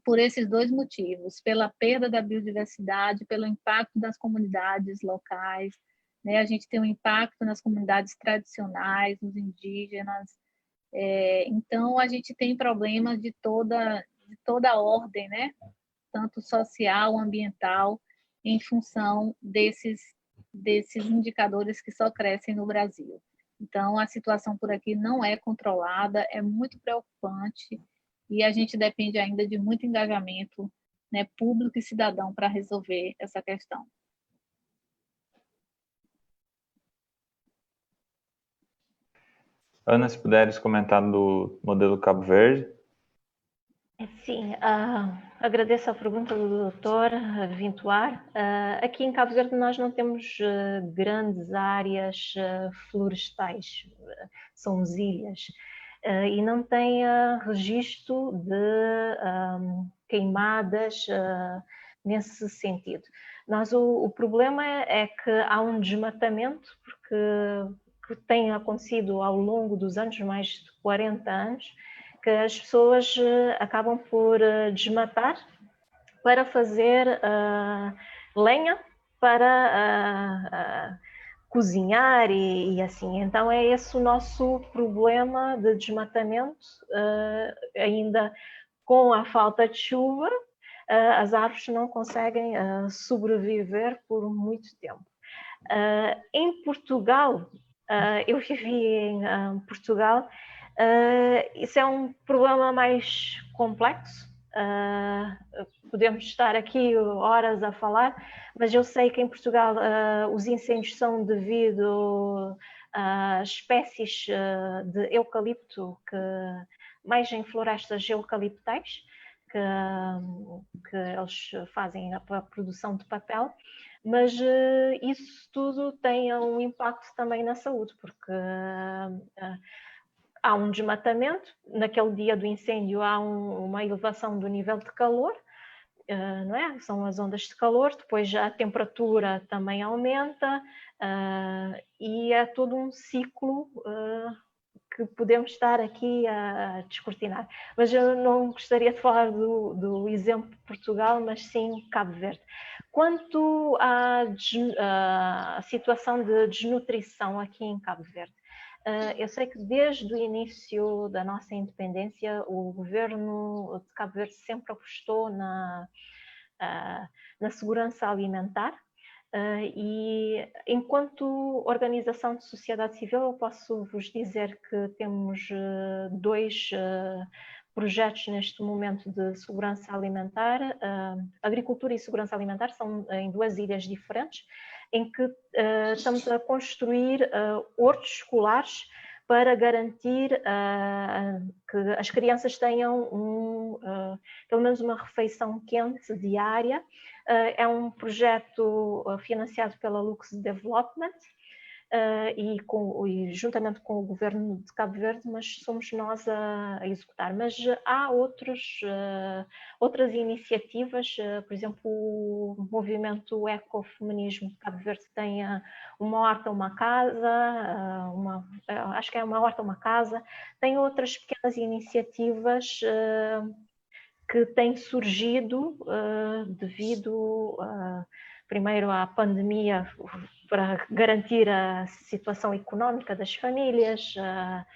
por esses dois motivos, pela perda da biodiversidade, pelo impacto das comunidades locais, né? A gente tem um impacto nas comunidades tradicionais, nos indígenas. Então, a gente tem problemas de toda ordem, né? Tanto social, ambiental, em função desses indicadores que só crescem no Brasil. Então, a situação por aqui não é controlada, é muito preocupante e a gente depende ainda de muito engajamento, né, público e cidadão para resolver essa questão. Ana, se puderes comentar do modelo Cabo Verde. Sim, agradeço a pergunta do doutor Vintuar. Aqui em Cabo Verde nós não temos grandes áreas florestais, são ilhas, e não tem registro de queimadas nesse sentido. O problema é que há um desmatamento, que tem acontecido ao longo dos anos, mais de 40 anos, que as pessoas acabam por desmatar para fazer lenha para cozinhar e assim. Então é esse o nosso problema de desmatamento, ainda com a falta de chuva, as árvores não conseguem sobreviver por muito tempo. Em Portugal, eu vivi em Portugal, isso é um problema mais complexo. Podemos estar aqui horas a falar, mas eu sei que em Portugal os incêndios são devido a espécies de eucalipto, mais em florestas eucaliptais, que eles fazem a produção de papel. Mas isso tudo tem um impacto também na saúde, porque há um desmatamento, naquele dia do incêndio há uma elevação do nível de calor, não é? São as ondas de calor, depois já a temperatura também aumenta, e é todo um ciclo que podemos estar aqui a descortinar. Mas eu não gostaria de falar do exemplo de Portugal, mas sim Cabo Verde. Quanto à situação de desnutrição aqui em Cabo Verde, eu sei que desde o início da nossa independência o governo de Cabo Verde sempre apostou na segurança alimentar, e enquanto organização de sociedade civil eu posso vos dizer que temos dois projetos neste momento de segurança alimentar. Agricultura e segurança alimentar são em duas ilhas diferentes, em que estamos a construir hortos escolares para garantir que as crianças tenham pelo menos uma refeição quente diária. É um projeto financiado pela Lux Development e juntamente com o governo de Cabo Verde, mas somos nós a executar. Mas há outras iniciativas, por exemplo, o movimento Ecofeminismo de Cabo Verde tem uma horta, uma casa, acho que é uma horta, uma casa, tem outras pequenas iniciativas que têm surgido devido primeiro à pandemia, para garantir a situação económica das famílias, a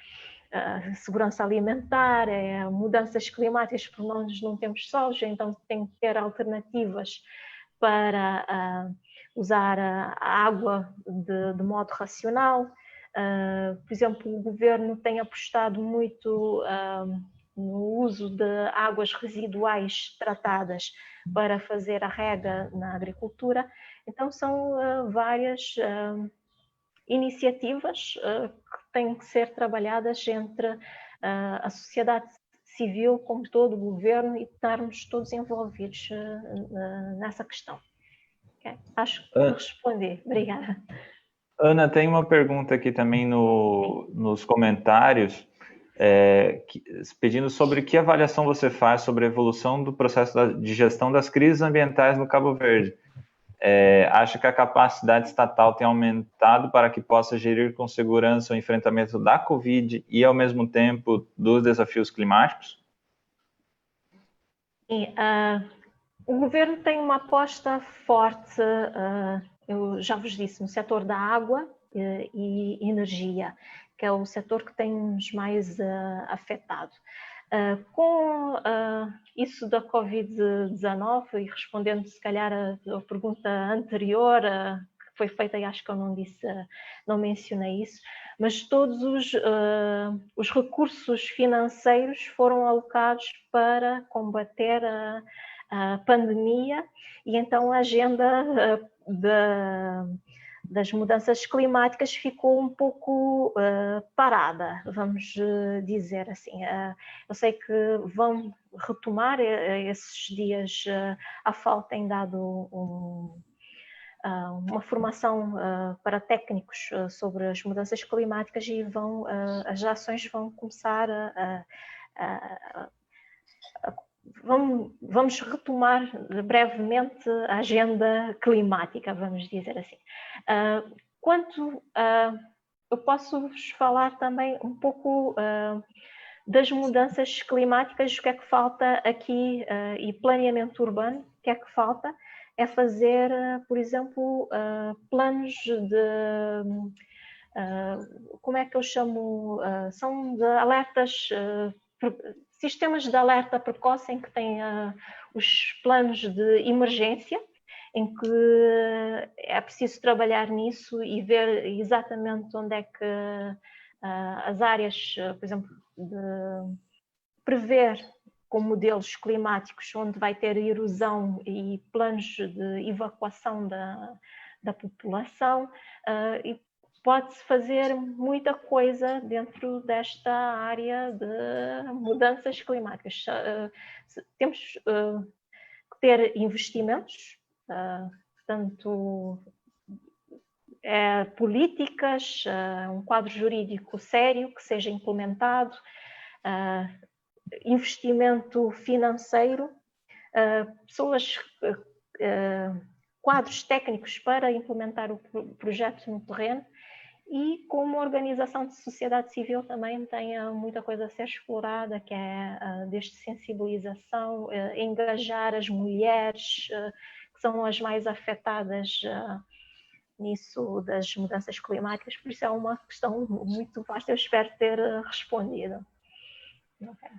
segurança alimentar, mudanças climáticas, porque nós não temos soja, então tem que ter alternativas para usar a água de modo racional. Por exemplo, o governo tem apostado muito no uso de águas residuais tratadas para fazer a rega na agricultura. Então são várias iniciativas que têm que ser trabalhadas entre a sociedade civil, como todo o governo, e estarmos todos envolvidos nessa questão. Okay? Acho que respondi. Obrigada. Ana, tem uma pergunta aqui também nos comentários, pedindo sobre que avaliação você faz sobre a evolução do processo de gestão das crises ambientais no Cabo Verde. Acha que a capacidade estatal tem aumentado para que possa gerir com segurança o enfrentamento da Covid e, ao mesmo tempo, dos desafios climáticos? Sim, o governo tem uma aposta forte eu já vos disse, no setor da água e energia, que é o setor que tem-nos mais afetado. Com isso da Covid-19, e respondendo se calhar a pergunta anterior, que foi feita e acho que eu não disse, não mencionei isso, mas todos os recursos financeiros foram alocados para combater a pandemia, e então a agenda das mudanças climáticas ficou um pouco parada, vamos dizer assim. Eu sei que vão retomar esses dias. A FAO tem dado uma formação para técnicos sobre as mudanças climáticas, e as ações vão começar vamos retomar brevemente a agenda climática, vamos dizer assim. Eu posso-vos falar também um pouco das mudanças climáticas, o que é que falta aqui, e planeamento urbano, o que é que falta é fazer, por exemplo, planos como é que eu chamo, são de alertas, sistemas de alerta precoce, em que tem os planos de emergência, em que é preciso trabalhar nisso e ver exatamente onde é que as áreas, por exemplo, de prever com modelos climáticos onde vai ter erosão e planos de evacuação da população, e pode-se fazer muita coisa dentro desta área de mudanças climáticas. Temos que ter investimentos, portanto, políticas, um quadro jurídico sério que seja implementado, investimento financeiro, pessoas, quadros técnicos para implementar o projeto no terreno, e como organização de sociedade civil também tem muita coisa a ser explorada, que é desde sensibilização, engajar as mulheres, que são as mais afetadas nisso das mudanças climáticas. Por isso é uma questão muito vasta, eu espero ter respondido. Okay.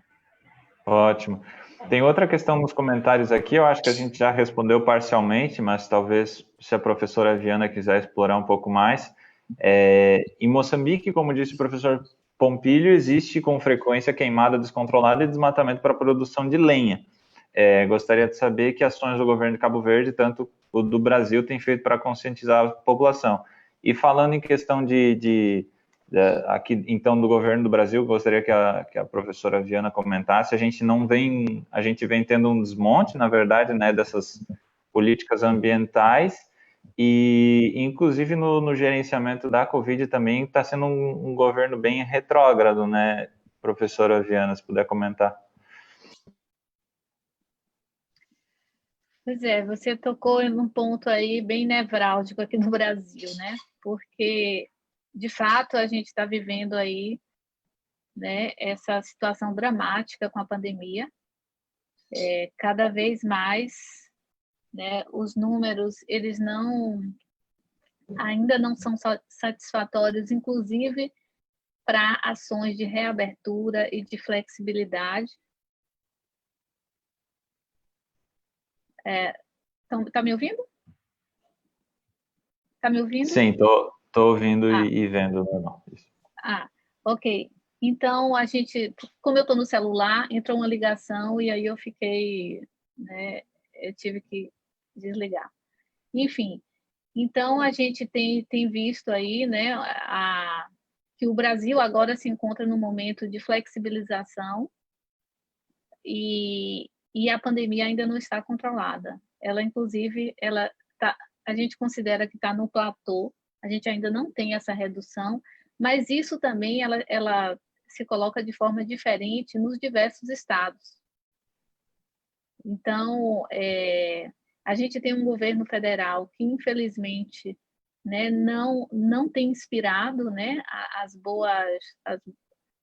Ótimo. Tem outra questão nos comentários aqui, eu acho que a gente já respondeu parcialmente, mas talvez se a professora Viana quiser explorar um pouco mais. Em Moçambique, como disse o professor Pompílio, existe com frequência queimada descontrolada e desmatamento para a produção de lenha. Gostaria de saber que ações do governo de Cabo Verde, tanto o do Brasil, tem feito para conscientizar a população. E falando em questão aqui, então, do governo do Brasil, gostaria que a professora Viana comentasse. A gente vem tendo um desmonte, na verdade, né, dessas políticas ambientais, e inclusive no gerenciamento da Covid também está sendo um governo bem retrógrado, né, professora Viana, se puder comentar. Pois é, você tocou em um ponto aí bem nevrálgico aqui no Brasil, né? Porque, de fato, a gente está vivendo aí, né, essa situação dramática com a pandemia. Cada vez mais, né, os números, eles ainda não são satisfatórios, inclusive para ações de reabertura e de flexibilidade. Tá me ouvindo? Tá me ouvindo? Sim, tô ouvindo e vendo. Não. Ok. Então, como eu estou no celular, entrou uma ligação e aí eu fiquei, né, eu tive que desligar. Enfim, então a gente tem visto aí, né, que o Brasil agora se encontra num momento de flexibilização e a pandemia ainda não está controlada. Ela, inclusive, a gente considera que está no platô, a gente ainda não tem essa redução, mas isso também ela se coloca de forma diferente nos diversos estados. Então, a gente tem um governo federal que, infelizmente, né, não tem inspirado, né,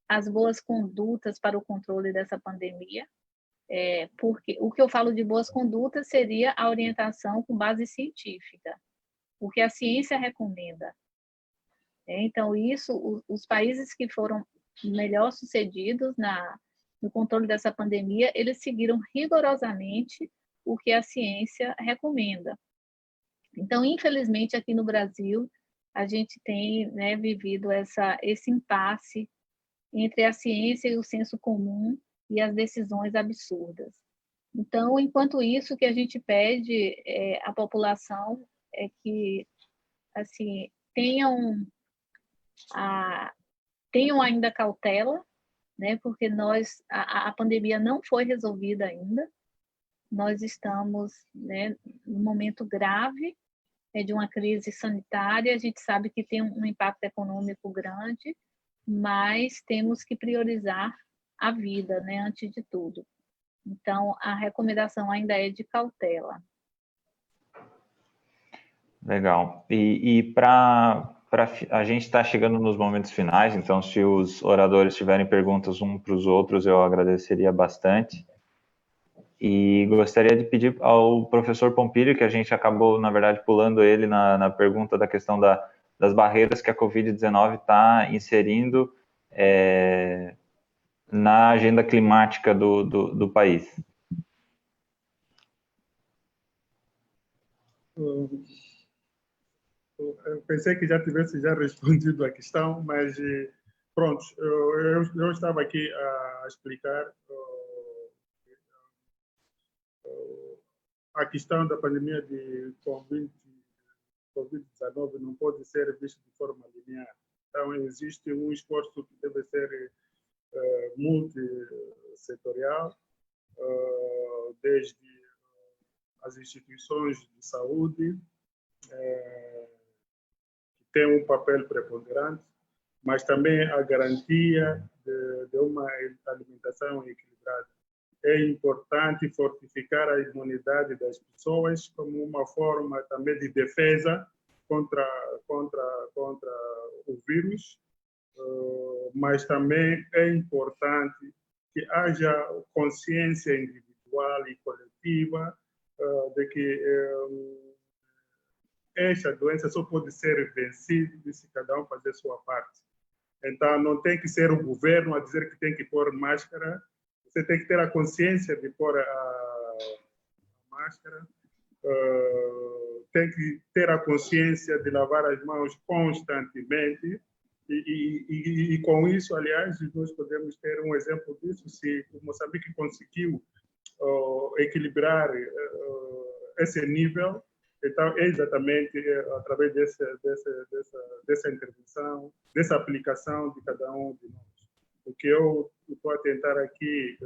as boas condutas para o controle dessa pandemia. Porque o que eu falo de boas condutas seria a orientação com base científica. o que a ciência recomenda. Então, isso, os países que foram melhor sucedidos no controle dessa pandemia, eles seguiram rigorosamente o que a ciência recomenda. Então, infelizmente, aqui no Brasil, a gente tem, né, vivido esse impasse entre a ciência e o senso comum e as decisões absurdas. Então, enquanto isso, o que a gente pede à população é que, assim, tenham ainda cautela, né, porque a pandemia não foi resolvida ainda. Nós estamos, né, num momento grave de uma crise sanitária. A gente sabe que tem um impacto econômico grande, mas temos que priorizar a vida, né, antes de tudo. Então, a recomendação ainda é de cautela. Legal. E para a gente está chegando nos momentos finais, então se os oradores tiverem perguntas uns para os outros, eu agradeceria bastante. E gostaria de pedir ao professor Pompílio, que a gente acabou, na verdade, pulando ele na pergunta da questão das barreiras que a Covid-19 está inserindo na agenda climática do país. Eu pensei que já tivesse respondido a questão, mas pronto, eu estava aqui a explicar a questão da pandemia de Covid-19 não pode ser vista de forma linear. Então, existe um esforço que deve ser multissetorial, desde as instituições de saúde, que têm um papel preponderante, mas também a garantia de uma alimentação equilibrada. É importante fortificar a imunidade das pessoas como uma forma também de defesa contra o vírus, mas também é importante que haja consciência individual e coletiva de que esta doença só pode ser vencida se cada um fazer sua parte. Então, não tem que ser o governo a dizer que tem que pôr máscara. Você tem que ter a consciência de pôr a máscara, tem que ter a consciência de lavar as mãos constantemente e com isso, aliás, nós podemos ter um exemplo disso se o Moçambique conseguiu equilibrar esse nível. Então, é exatamente através dessa intervenção, dessa aplicação de cada um de nós. O que eu estou a tentar aqui,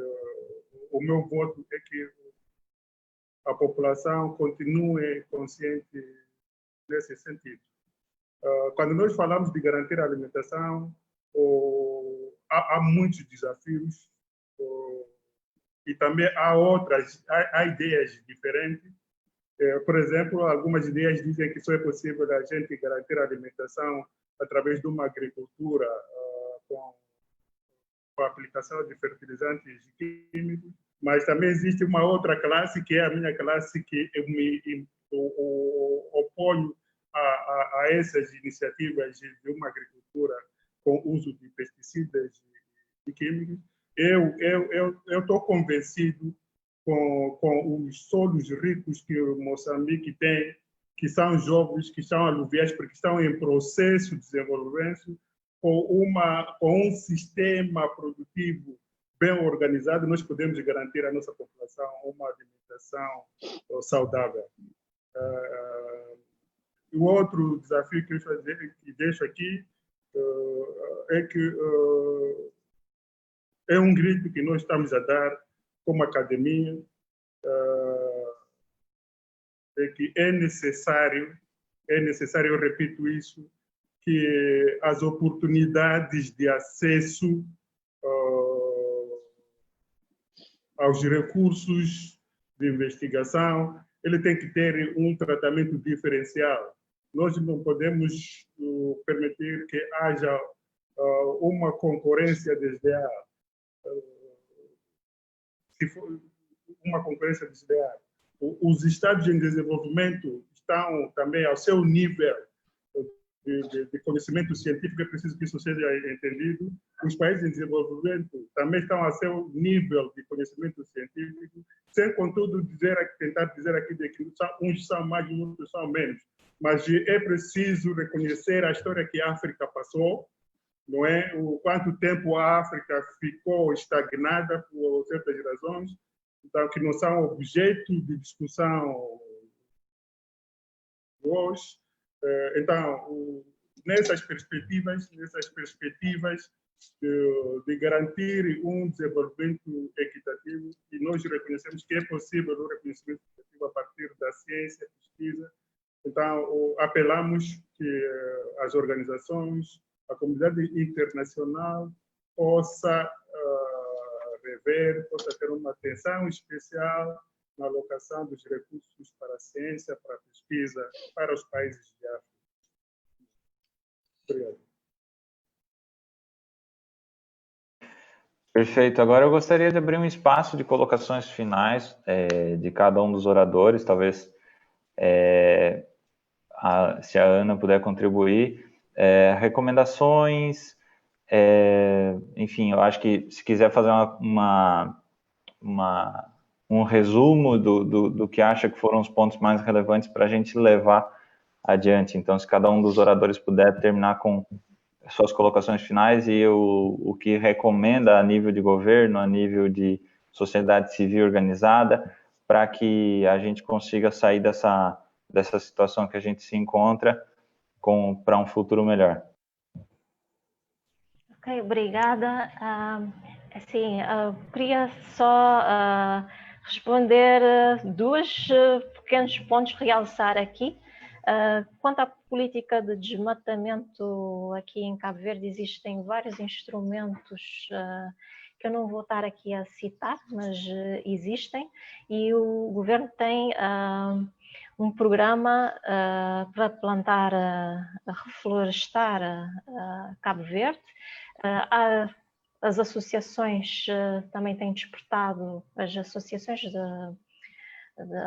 o meu voto é que a população continue consciente nesse sentido. Quando nós falamos de garantir a alimentação, há muitos desafios e também há ideias diferentes. Por exemplo, algumas ideias dizem que só é possível a gente garantir a alimentação através de uma agricultura com a aplicação de fertilizantes químicos, mas também existe uma outra classe, que é a minha classe, que eu me oponho a essas iniciativas de uma agricultura com uso de pesticidas e químicos. Eu estou convencido com os solos ricos que o Moçambique tem, que são jovens, que são aluviais, porque estão em processo de desenvolvimento, com um sistema produtivo bem organizado, nós podemos garantir à nossa população uma alimentação saudável. O outro desafio que eu deixo aqui é que é um grito que nós estamos a dar como academia, é que é necessário, eu repito isso, que as oportunidades de acesso aos recursos de investigação, ele tem que ter um tratamento diferencial. Nós não podemos permitir que haja uma concorrência desleal. Se for uma concorrência desleal, os estados em desenvolvimento estão também ao seu nível de conhecimento científico, é preciso que isso seja entendido. Os países em desenvolvimento também estão ao seu nível de conhecimento científico, sem, contudo, tentar dizer aqui de que uns são mais e outros são menos. Mas é preciso reconhecer a história que a África passou, não é? O quanto tempo a África ficou estagnada por certas razões, então, que não são objeto de discussão hoje. Então, nessas perspectivas de garantir um desenvolvimento equitativo, e nós reconhecemos que é possível o reconhecimento equitativo a partir da ciência, pesquisa. Então, apelamos que as organizações, a comunidade internacional possa rever, possa ter uma atenção especial na alocação dos recursos para a ciência, para a pesquisa, para os países de África. Obrigado. Perfeito. Agora eu gostaria de abrir um espaço de colocações finais de cada um dos oradores, talvez se a Ana puder contribuir, recomendações, enfim, eu acho que se quiser fazer um resumo do que acha que foram os pontos mais relevantes para a gente levar adiante. Então, se cada um dos oradores puder terminar com suas colocações finais e o que recomenda a nível de governo, a nível de sociedade civil organizada, para que a gente consiga sair dessa situação que a gente se encontra para um futuro melhor. Ok, obrigada. Queria só responder dois pequenos pontos, realçar aqui. Quanto à política de desmatamento aqui em Cabo Verde, existem vários instrumentos que eu não vou estar aqui a citar, mas existem, e o governo tem um programa para plantar, reflorestar Cabo Verde. As associações também têm despertado, as associações de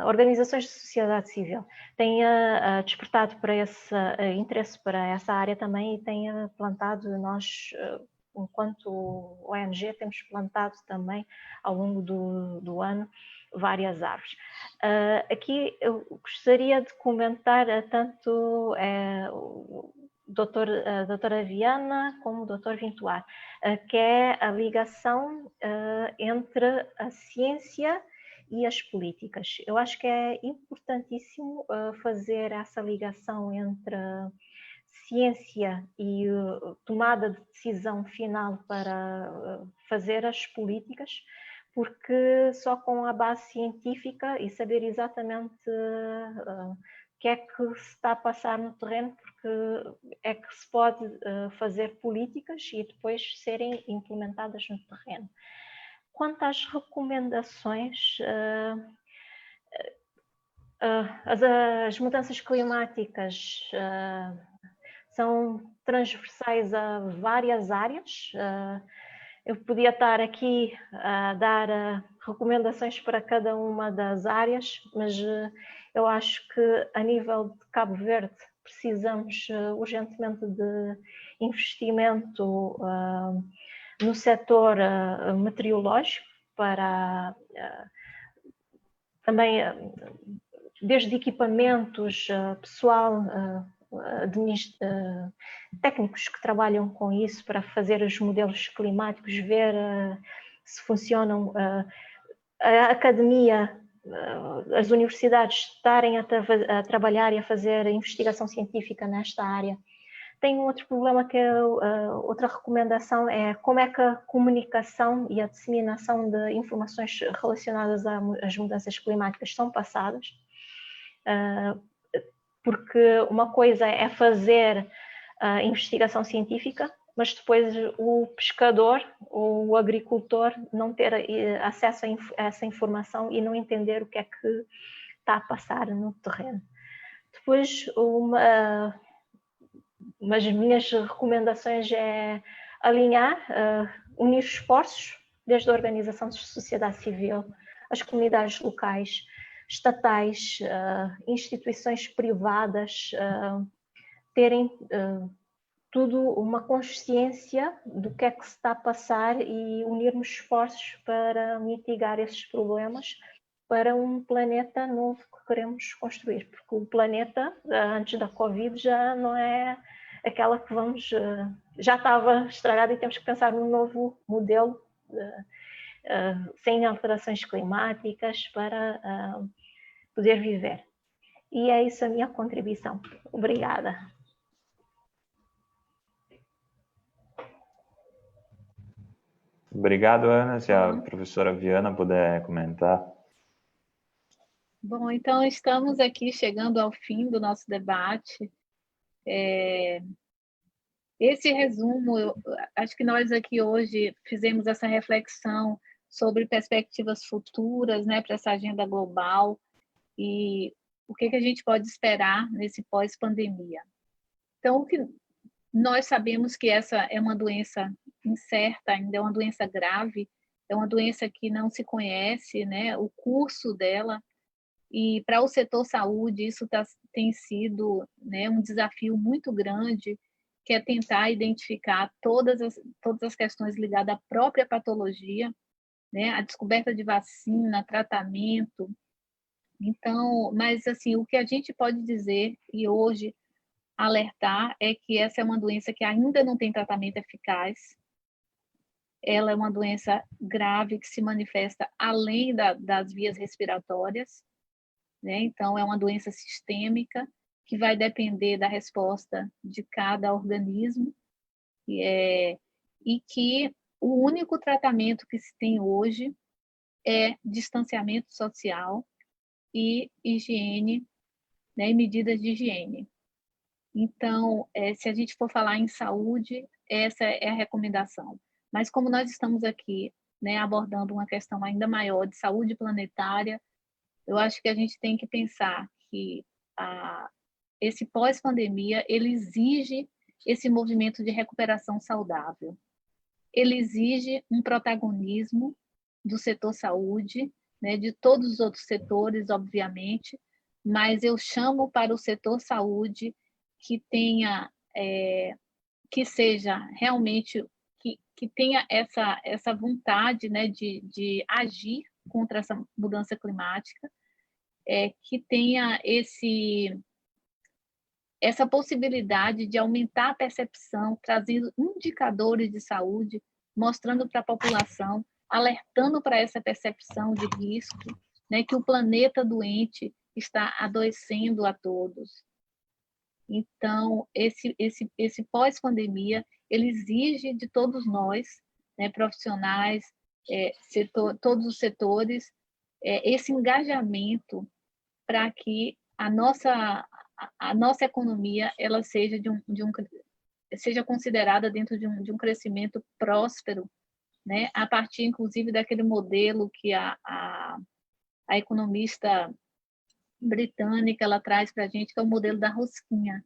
organizações de sociedade civil têm despertado para esse interesse para essa área também e têm plantado, nós, enquanto ONG, temos plantado também ao longo do ano várias árvores. Aqui eu gostaria de comentar tanto a doutora Viana como o doutor Vintuar, que é a ligação entre a ciência e as políticas. Eu acho que é importantíssimo fazer essa ligação entre ciência e tomada de decisão final para fazer as políticas, porque só com a base científica e saber exatamente o que é que se está a passar no terreno, porque é que se pode fazer políticas e depois serem implementadas no terreno. Quanto às recomendações, as mudanças climáticas são transversais a várias áreas. Eu podia estar aqui a dar recomendações para cada uma das áreas, mas eu acho que a nível de Cabo Verde precisamos urgentemente de investimento no setor meteorológico, para também desde equipamentos, pessoal, técnicos que trabalham com isso para fazer os modelos climáticos, ver se funcionam, a academia, as universidades estarem a trabalhar e a fazer investigação científica nesta área. Tem um outro problema que é outra recomendação, é como é que a comunicação e a disseminação de informações relacionadas às mudanças climáticas são passadas, porque uma coisa é fazer investigação científica, mas depois o pescador ou o agricultor não ter acesso a essa informação e não entender o que é que está a passar no terreno. Depois, mas as minhas recomendações é alinhar, unir esforços, desde a organização de sociedade civil, as comunidades locais, estatais, instituições privadas, terem tudo uma consciência do que é que se está a passar e unirmos esforços para mitigar esses problemas para um planeta novo que queremos construir, porque o planeta, antes da Covid, já não é aquela que vamos... já estava estragada e temos que pensar num novo modelo sem alterações climáticas para poder viver. E é isso a minha contribuição. Obrigada. Obrigado, Ana. Se a professora Viana puder comentar. Bom, então estamos aqui chegando ao fim do nosso debate. Esse resumo, acho que nós aqui hoje fizemos essa reflexão sobre perspectivas futuras, né, para essa agenda global e o que a gente pode esperar nesse pós-pandemia. Então, o que nós sabemos que essa é uma doença incerta, ainda é uma doença grave, é uma doença que não se conhece, né, o curso dela, e para o setor saúde isso tem sido, né, um desafio muito grande, que é tentar identificar todas as questões ligadas à própria patologia, né, a descoberta de vacina, tratamento. Então, mas assim, o que a gente pode dizer e hoje alertar é que essa é uma doença que ainda não tem tratamento eficaz. Ela é uma doença grave que se manifesta além das vias respiratórias, né? Então, é uma doença sistêmica que vai depender da resposta de cada organismo e que o único tratamento que se tem hoje é distanciamento social e higiene, né? E medidas de higiene. Então, se a gente for falar em saúde, essa é a recomendação. Mas como nós estamos aqui, né, abordando uma questão ainda maior de saúde planetária, eu acho que a gente tem que pensar que esse pós-pandemia, ele exige esse movimento de recuperação saudável. Ele exige um protagonismo do setor saúde, né, de todos os outros setores, obviamente, mas eu chamo para o setor saúde que tenha, que seja realmente, que tenha essa vontade, né, de agir contra essa mudança climática, que tenha essa possibilidade de aumentar a percepção, trazendo indicadores de saúde, mostrando para a população, alertando para essa percepção de risco, né, que o planeta doente está adoecendo a todos. Então, esse pós-pandemia, ele exige de todos nós, né, profissionais, todos os setores, esse engajamento para que a nossa economia ela seja seja considerada dentro de um crescimento próspero, né, a partir inclusive daquele modelo que a economista britânica ela traz para a gente, que é o modelo da rosquinha,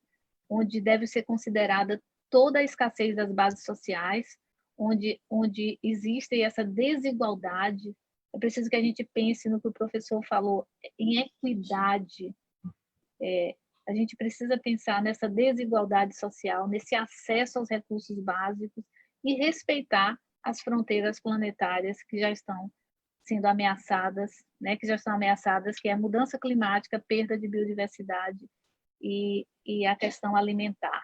onde deve ser considerada toda a escassez das bases sociais, onde existe essa desigualdade. É preciso que a gente pense no que o professor falou, em equidade. A gente precisa pensar nessa desigualdade social, nesse acesso aos recursos básicos e respeitar as fronteiras planetárias que já estão sendo ameaçadas, né, que é a mudança climática, perda de biodiversidade e a questão alimentar.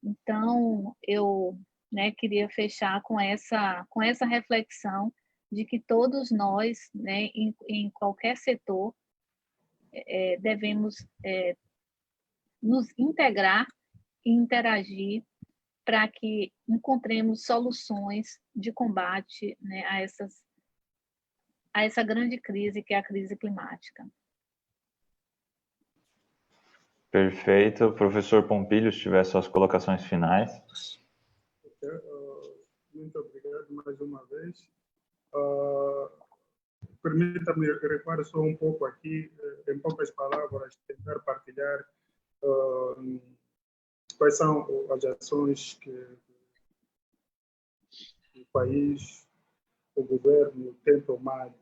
Então, eu, né, queria fechar com essa reflexão de que todos nós, né, em qualquer setor, devemos nos integrar e interagir para que encontremos soluções de combate, né, a essa grande crise que é a crise climática. Perfeito. Professor Pompilho, se tiver suas colocações finais. Muito obrigado mais uma vez. Permita-me recuar só um pouco aqui, em poucas palavras, tentar partilhar quais são as ações que o país, o governo tem tomado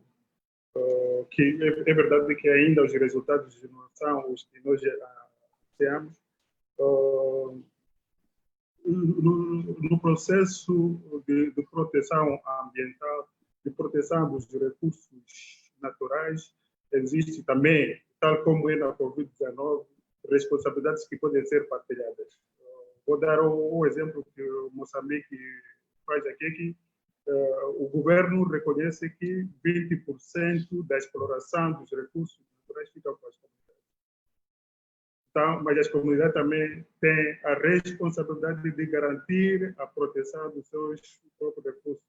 que é verdade que ainda os resultados não são os que nós temos. No processo de proteção ambiental, de proteção dos recursos naturais, existe também, tal como é na Covid-19, responsabilidades que podem ser partilhadas. Vou dar o exemplo que o Moçambique faz aqui, que o governo reconhece que 20% da exploração dos recursos naturais fica com as comunidades. Então, mas as comunidades também têm a responsabilidade de garantir a proteção dos seus próprios recursos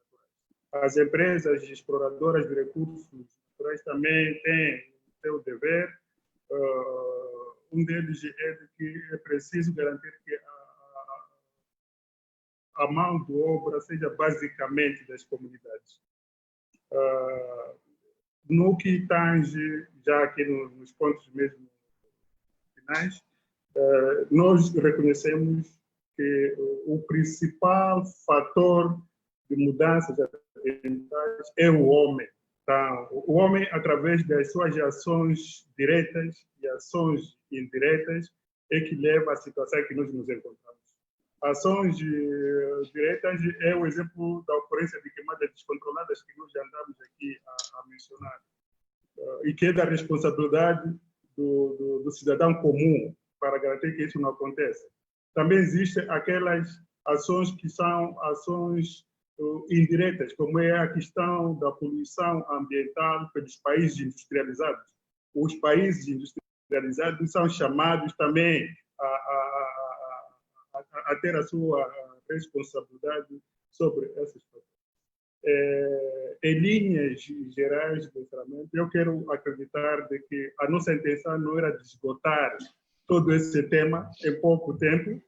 naturais. As empresas exploradoras de recursos naturais também têm o seu dever. Um deles é que é preciso garantir que a mão de obra seja basicamente das comunidades. No que tange, já aqui nos pontos mesmo finais, nós reconhecemos que o principal fator de mudanças ambientais é o homem. Então, o homem, através das suas ações diretas e ações indiretas, é que leva à situação que nós nos encontramos. Ações diretas é o exemplo da ocorrência de queimadas descontroladas que nós já andamos aqui a mencionar, e que é da responsabilidade do cidadão comum para garantir que isso não aconteça. Também existem aquelas ações que são ações indiretas, como é a questão da poluição ambiental pelos países industrializados. Os países industrializados são chamados também a ter a sua responsabilidade sobre essas coisas. Em linhas gerais do encerramento, eu quero acreditar de que a nossa intenção não era de esgotar todo esse tema em pouco tempo.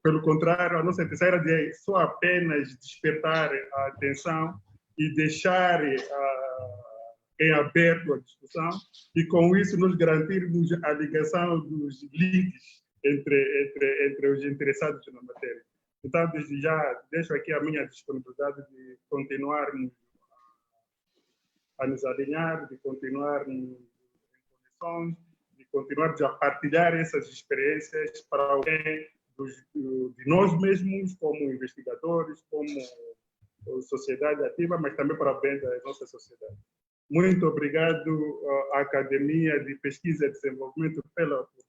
Pelo contrário, a nossa intenção era de só apenas despertar a atenção e deixar em aberto a discussão, e com isso nos garantirmos a ligação dos links entre os interessados na matéria. Então, desde já, deixo aqui a minha disponibilidade de continuarmos a nos alinhar, de continuar em conexões, de continuarmos a partilhar essas experiências para o bem de nós mesmos, como investigadores, como sociedade ativa, mas também para o bem da nossa sociedade. Muito obrigado à Academia de Pesquisa e Desenvolvimento pela oportunidade.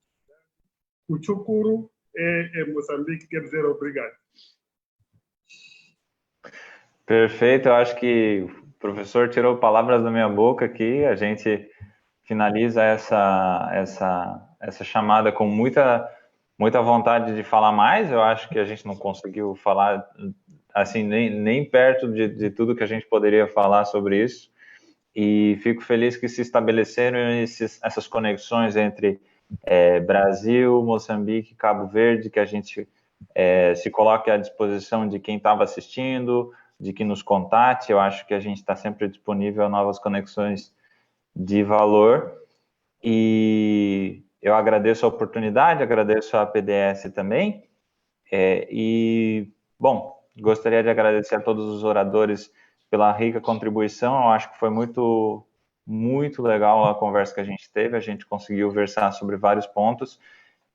O Chucuru é Moçambique, quer dizer obrigado. Perfeito, eu acho que o professor tirou palavras da minha boca aqui. A gente finaliza essa chamada com muita vontade de falar mais. Eu acho que a gente não conseguiu falar assim nem perto de tudo que a gente poderia falar sobre isso. E fico feliz que se estabeleceram essas conexões entre Brasil, Moçambique, Cabo Verde, que a gente se coloque à disposição de quem estava assistindo, de que nos contate. Eu acho que a gente está sempre disponível a novas conexões de valor. E eu agradeço a oportunidade, agradeço a PDS também. Bom, gostaria de agradecer a todos os oradores pela rica contribuição. Eu acho que foi muito legal a conversa que a gente teve. A gente conseguiu versar sobre vários pontos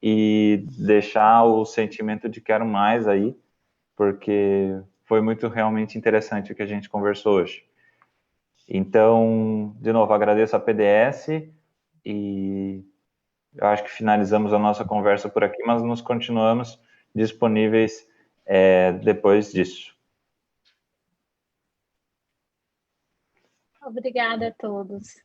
e deixar o sentimento de quero mais aí, porque foi realmente interessante o que a gente conversou hoje. Então, de novo, agradeço a PDS e eu acho que finalizamos a nossa conversa por aqui, mas nos continuamos disponíveis depois disso. Obrigada a todos.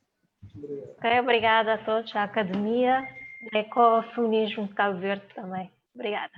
Obrigada a todos, à Academia, Ecofeminismo de Cabo Verde também. Obrigada.